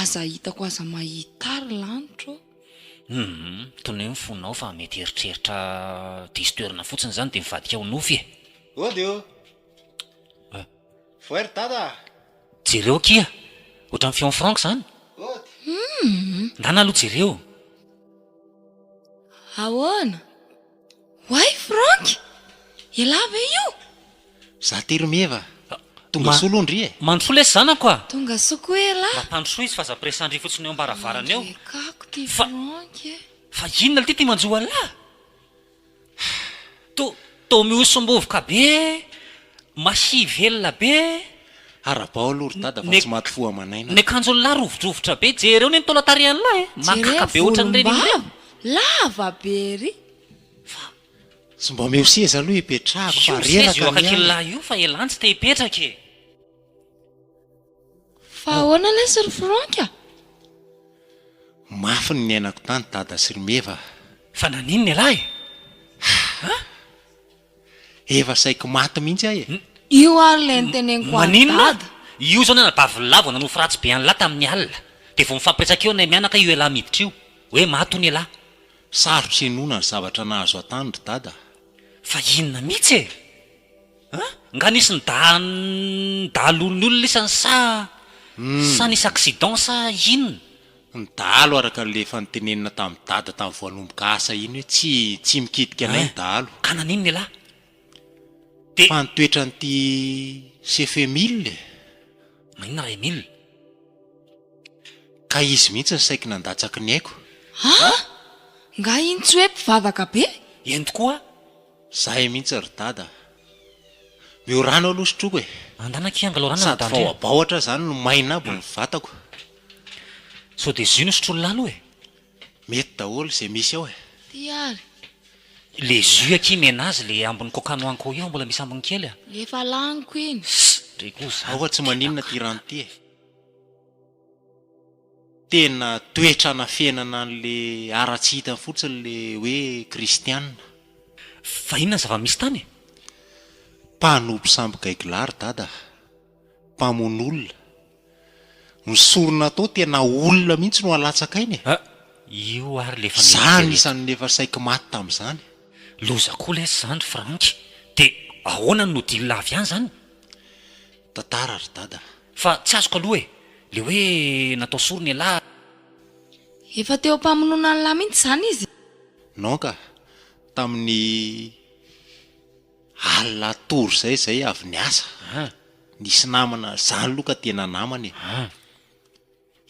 aza hitako aza mahita ary lanitro tony ny fonao fa mety eritreritra diso toerana fotsiny zany de mivadika ao nofy e Odeo. Voery dada. jereo kia ohatran'ny fion Frank zany ndana aloha jereo ahoana hoay Franky elava io Za tery meva. Tonga solo ndry e. mandrosoa lesy zanako a tonga soko ela mampandrosoa izy fa za presandry fotsiny eo ambaravarana eo ekako ty Fa- Franky e fa inona le ty ty manjoa lahy to miosombovoka be mahi velona be Arabao aloha ry dada fa Ne- tsy maty foa manaina. ny akanjo lahy rovodrovotra be jereo ny tolatarihany lahy makaka be ohatran'ny reniny lava be ry Tsy mba meo seza aloha ipetrahako fa io reraka io ny akakely andro. lahy io fa elantsy te hipetraka e fa ahoana lesy ry Franky a Mafy ny niainako tany dada sy ry meva. fa naninona lahy Efa saiko maty mihitsy ahy e. io ary le nyteneniko any maninona dada io zao na bavilavo nanofo ratsy be any lahy tamin'ny alina de vao mifampiretsaka eo nay mianaka io elahy miditra io hoe mato ny elahy Sarotra enona ny zavatra nahazo atany ry dada. fa inona mihitsy e nga nisy ny dalon'ny olona isany sa nisy accident sa inona Ny dalo araka le fantenenina tamin'ny dada tamin'ny voanomboka asa iny hoe tsy mikitika anay ny dalo. ka naninona elahy Fa nitoetra n'ity CF1000 maninona ray mil ka izy mihitsy ny saiko nandatsaky ny aiko. nga iny tsy hoe mpivavaka be eny tokoa Zahay mihitsy ry dada. Meo rano aloha sotroko e. andana kiangalorana Sady vao abahoatra zany no maina aby ny vatako. so de zino sotrolona aloha e Mety daholo izay misy ao e. ty ary le jus akimena azy le ambony kokanoanko io mbola misy ambony kely a efa laniko iny ndre koa za Aoha tsy maninona ty rano ty e. Tena toetra na fiainana an'le ara-tsy hitany fotsiny le hoe kristianina. fa inona ny zava-misy tany e Mpanompo samby gaiglary dada. Mpamon'olona. Misorona tao tena olona mihitsy no alatsaka iny e. io ary le Zany isan'ny efa saiko maty tamin'izany. loza koa lesy zany Franky de ahoana no dilina avy any zany Tantara ry dada. fa tsy azoko aloha e le hoe natao sorony elahy efa teo mpamonoana ny lahy mihitsy zany izy Non ka. Tamin'ny alina tory zay avy ny asa. Nisy namana zany loha ka tena namany e.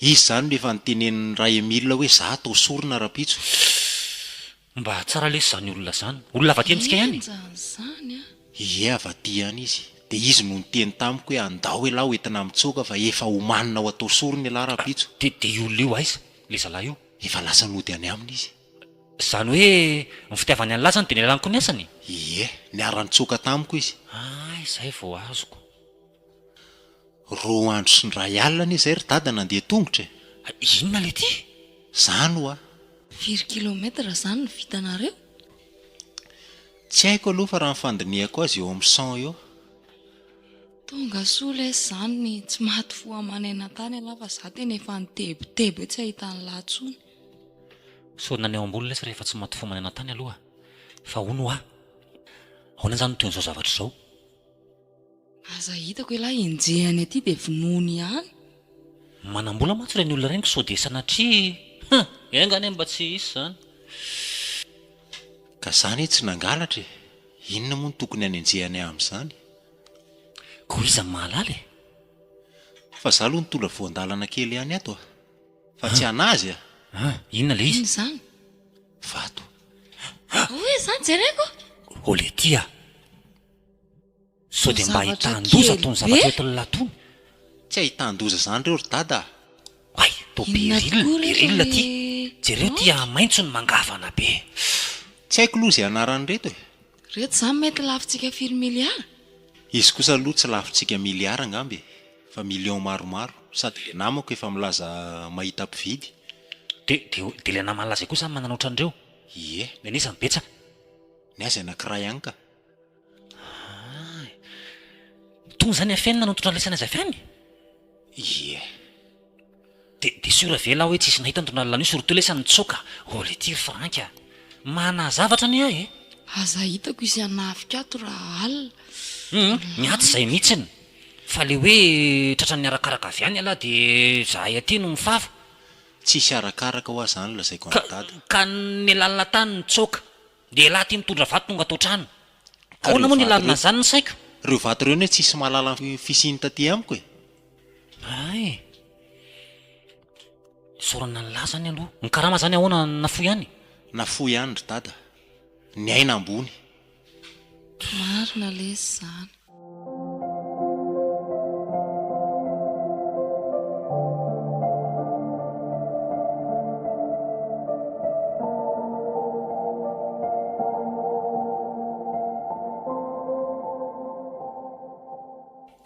Izy zany no efa nitenen'ny ray Emile hoe za atao sorona rapitso. mba tsara lesy zany olona avaty amintsika ihany enjany zany a Ie avaty any izy. De izy no niteny tamiko hoe andao elahy hoentina mitsoka fa efa homanina ho atao sorona elahy rapitso. de olona io aiza le zalahy io Efa lasa nody any aminy izy. zany hoe ny fitiavany any lahy zany de ny alaniko ny asany Ie, niara-nitsoka tamiko izy. zay vao azoko Roa andro sy ny ray alina ny izay ry dada nandeha tongotra e. inona le ty Zany ho a. firy kilometra zany ny vitanareo Tsy haiko aloha fa raha ny fandinihako azy eo amin'ny 100 eo. tonga soa lesy zany ny tsy maty foa manaina tany alahy fa za tena efa nitebiteby hoe tsy ahitany lahtsony so naneo ambony lesy rehefa tsy maty fomanana tany aloha fa ono ahoana zany toy n'izao zavatra zao aza hitako elahy enjehany aty de vonony ihany manam-bola mantsy reny olona reniko sao de sanatria engany mba tsy isy zany. Ka zany tsy nangalatra e. Inona moa no tokony hanenjehany amin'izany? Ko iza mahalala e? Fa za aloha nitola voandalana kely ihany ato fa tsy anazy Inona le izy? Iny zany vato. hoe zany jereko Ole tia sao de mba Zavatra hitandoza kely tony be. zavatra ohatiny latony. Tsy ahitan-doza zany reo ry dada. Ay, to Inona tokoa reto berilina le- ty. Jereo tia maintso ny mangavana be. Tsy haiko loha izay anarany reto e. reto zany mety lafintsika 4 miliara. Izy kosa aloha tsy lafintsika miliara angambe, fa million maromaro. Sady le namako efa milaza mahita mpividy. De le namalaza kosa manana ohatran'ireo. Ie, Menisany betsaka. ny azy anankiray ihany ka. Tony zany afenina no todralesana azy avy any. Ie, De sura ve la hoe tsisy nahita ny tonalala an'io surtout lesany tsoka. Ole tia Franka. Mana zavatra ny ahy e. Aza hitako izy anafika ato raha alina. Miaty zay mihitsiny. Fa le hoe tratran'ny arakaraka avy any ala de zahay aty no mifafa. tsisy arakaraka ho azy zany lazaiko any dada. Ka ny lalina tany ny tsoka. De lahy ty mitondra vato tonga tao trano. Ahoana moa ny lalina zany ny saiko? Reo vato reo ne tsisy mahalala ny fisiny taty amiko e. Ay. Sorana ny lahy zany aloha. Ny karama zany ahoana nafo ihany. Nafo ihany ry dada. Ny aina ambony. Marina lesy zany.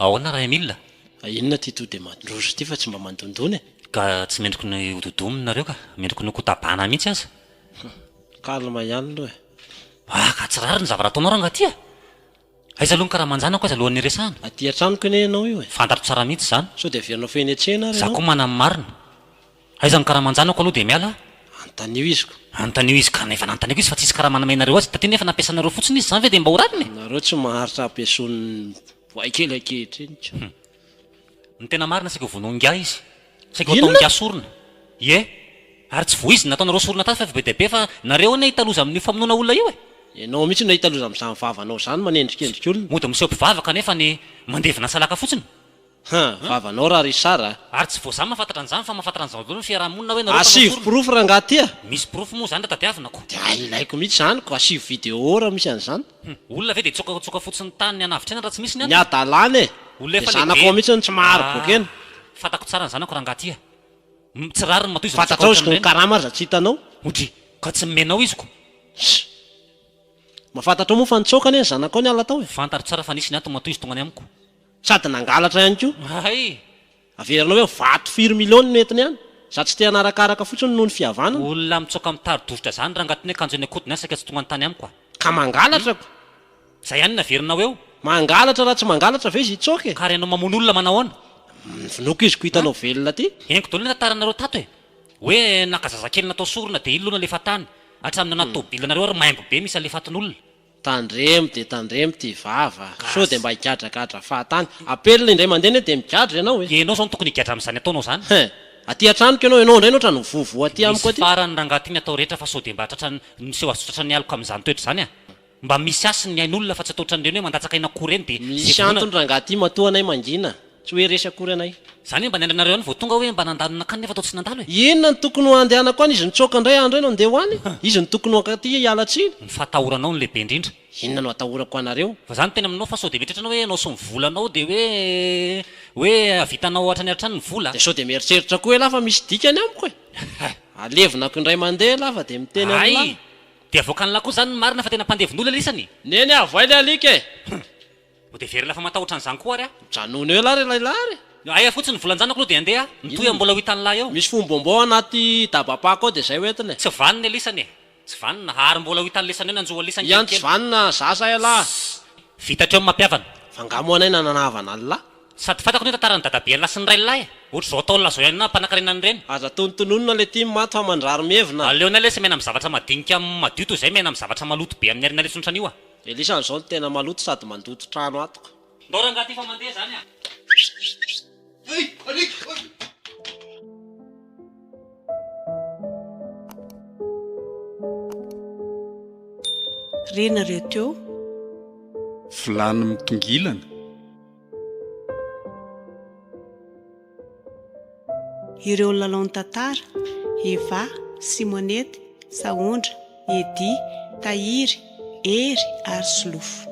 Ahoana raha Emile? Inona ty to de mandroso ty fa tsy mba mandondony e. Ka tsy mendriko ny hododomina nareo ka. Mendriko ny kotabana mihitsy aza. Kalma ihany aloha e. Ka tsy rary ny zavatra ataonao raha ngatia. Aiza aloha ny karaha-manjanako aiza alohan'ny resahana. Aty antranoko anie ianao io e. Fantatro tsara mihitsy zany. Sao de averinao fenetsena ary Za ianao. koa manana marina. Aiza ny karaha-manjanako aloha de miala. Antanio iziko. Antanio izy ka nefa nantaniako izy fa tsisy karaha manamainareo azy. Taty nefa nampiasanareo fotsiny izy zany ve de mba ho rariny. Nareo tsy maharitra ampiason'ny voay kely ankehitriny. Ny tena marina saika vononga izy. Saika Inona? atao ngia sorona. Ie. Ary tsy voizina nataonareo sorona taty fa be de be fa nareo ane hitaloza amin'ny famonoana olona io e. Ianao mihitsy no hitaloza amin'izany vavanao zany manendrikendrika olona. Mody miseho mpivavaka nefa ny mandevina salaka fotsiny. Vavanao raha ry sara. Ary tsy voa zany mahafantatra an'izany fa mahafantatra an'izao daholo ny fiarahamonina hoe nareo Asivo mpanao sorona. proof raha ngaty a. Misy proof moa zany tadiavinako. De ilaiko mihitsy zany ko asivo video raha misy an'izany. Olona ve de tsoka fotsiny tany ny anavitra ena raha tsy misy ny Ny adalana e. Olona De efa zanako lehibe. ao mihitsy tsy mahary bokena. Fatako tsara ny zanako raha ngaty. Tsy rary ny matoizy. Fantatrao izy ny karama aza tsy hitanao. Odry, ka tsy menao iziko. Mafantatrao moa fa nitsokany ny zanako ao ny ala tao e. Fantatro tsara fa nisy ny ato matoizy tongany amiko. Sady nangalatra ihany koa. Ay, Averinao hoe vato 4 miliona netiny ihany. Za tsy te hanarakaraka fotsiny noho ny fihavanana. olona mitsoka mitaro-dovitra zany raha ngatiny hoe kanjo eny akodiny asaka tsy tonga ny tany amiko. Ka mangalatra ko. Zay ihany naverinao eo. Mangalatra raha tsy mangalatra ve izy hitsoka e. Ka renao mamono olona manao ahoana? Vinoko izy ko hitanao velona ty. Henko daholo ny tantaranareo tato e. Hoe nakazazakely natao sorona de ilona lefa tany. Hatramin'ny anaty tobilanareo ary maimbo be misy alefatin'olona. Tandremo ty vava. So de mba higadrakadra fahatany. Apelina indray mandeha de migadra ianao e. Ianao zao no tokony higadra amin'izany ataonao zany. Aty antranoko ianao indray no trano vovo aty amiko Misy aty. farany raha ngatiny atao rehetra fa sao de mba tratra miseho azo tratra ny aloko amin'izany toetra zany a. Mba misy asy ny ain'olona fa tsy atao ohatran'ireny hoe mandatsaka ina akory eny de Misy antony raha ngaty matoa anay mangina. Tsy hoe resy akory anay. zany hoe mba niandranareo any vao tonga hoe mba nandalona akany nefa atao tsy nandalo e. Inona ny tokony ho andehanako any izy nitsoka indray andro eno andeha ho any. Izy ny tokony ho akaty hiala tsiny. Ny fatahoranao ny lehibe indrindra. Inona no atahorako anareo? Fa zany tena aminao fa sao de mieritreritra hoe anao so mivolanao de hoe avitanao hatrany hatrany ny vola. De sao de mieritreritra koa hoe lafa misy dikany amiko e. Alevinako indray mandeha lafa de miteny Ay, amin'ahy. de avoaka ny lahy koa zany ny marina fa tena mpandevin'olona lisany. Neny avoay le alika e. Ho de very lafa matahotra an'izany koa ary a. Janony eo lary lailary. Aya fotsiny ny volanjanako aloha de andeha mitoy mbola ho hitan'ny lahy eo. Misy fombombo anaty dabapako ao de zay hoentiny. Tsy vaniny elisany e. Tsy vaniny hary mbola ho hitan'ny lesany eo nanjoa lesany Iany tsy vanina zasa ala. Vitatreo mampiavana. Fangamo anay nananavana alla. Sady fatako ny tantarany dadabe ny lasy ny ray lahy e. Ohatra zao taolona zao ihany na mpanankarenany reny. Aza tonontononona le ty maty fa mandrary mihevina. Aleo na lesy mena amin'ny zavatra madinika madio toy izay mena amin'ny zavatra maloto be amin'ny arina lesontrany io a. Elisany zao tena maloto sady mandoto trano atoko. Ndao rangaty fa mandeha zany a. Hey, alika! renareo teo vilany mitongilana ireo lalao tantara Eva, Simonety, Saondra, Edy, Tahiry, Ery ary Solofo.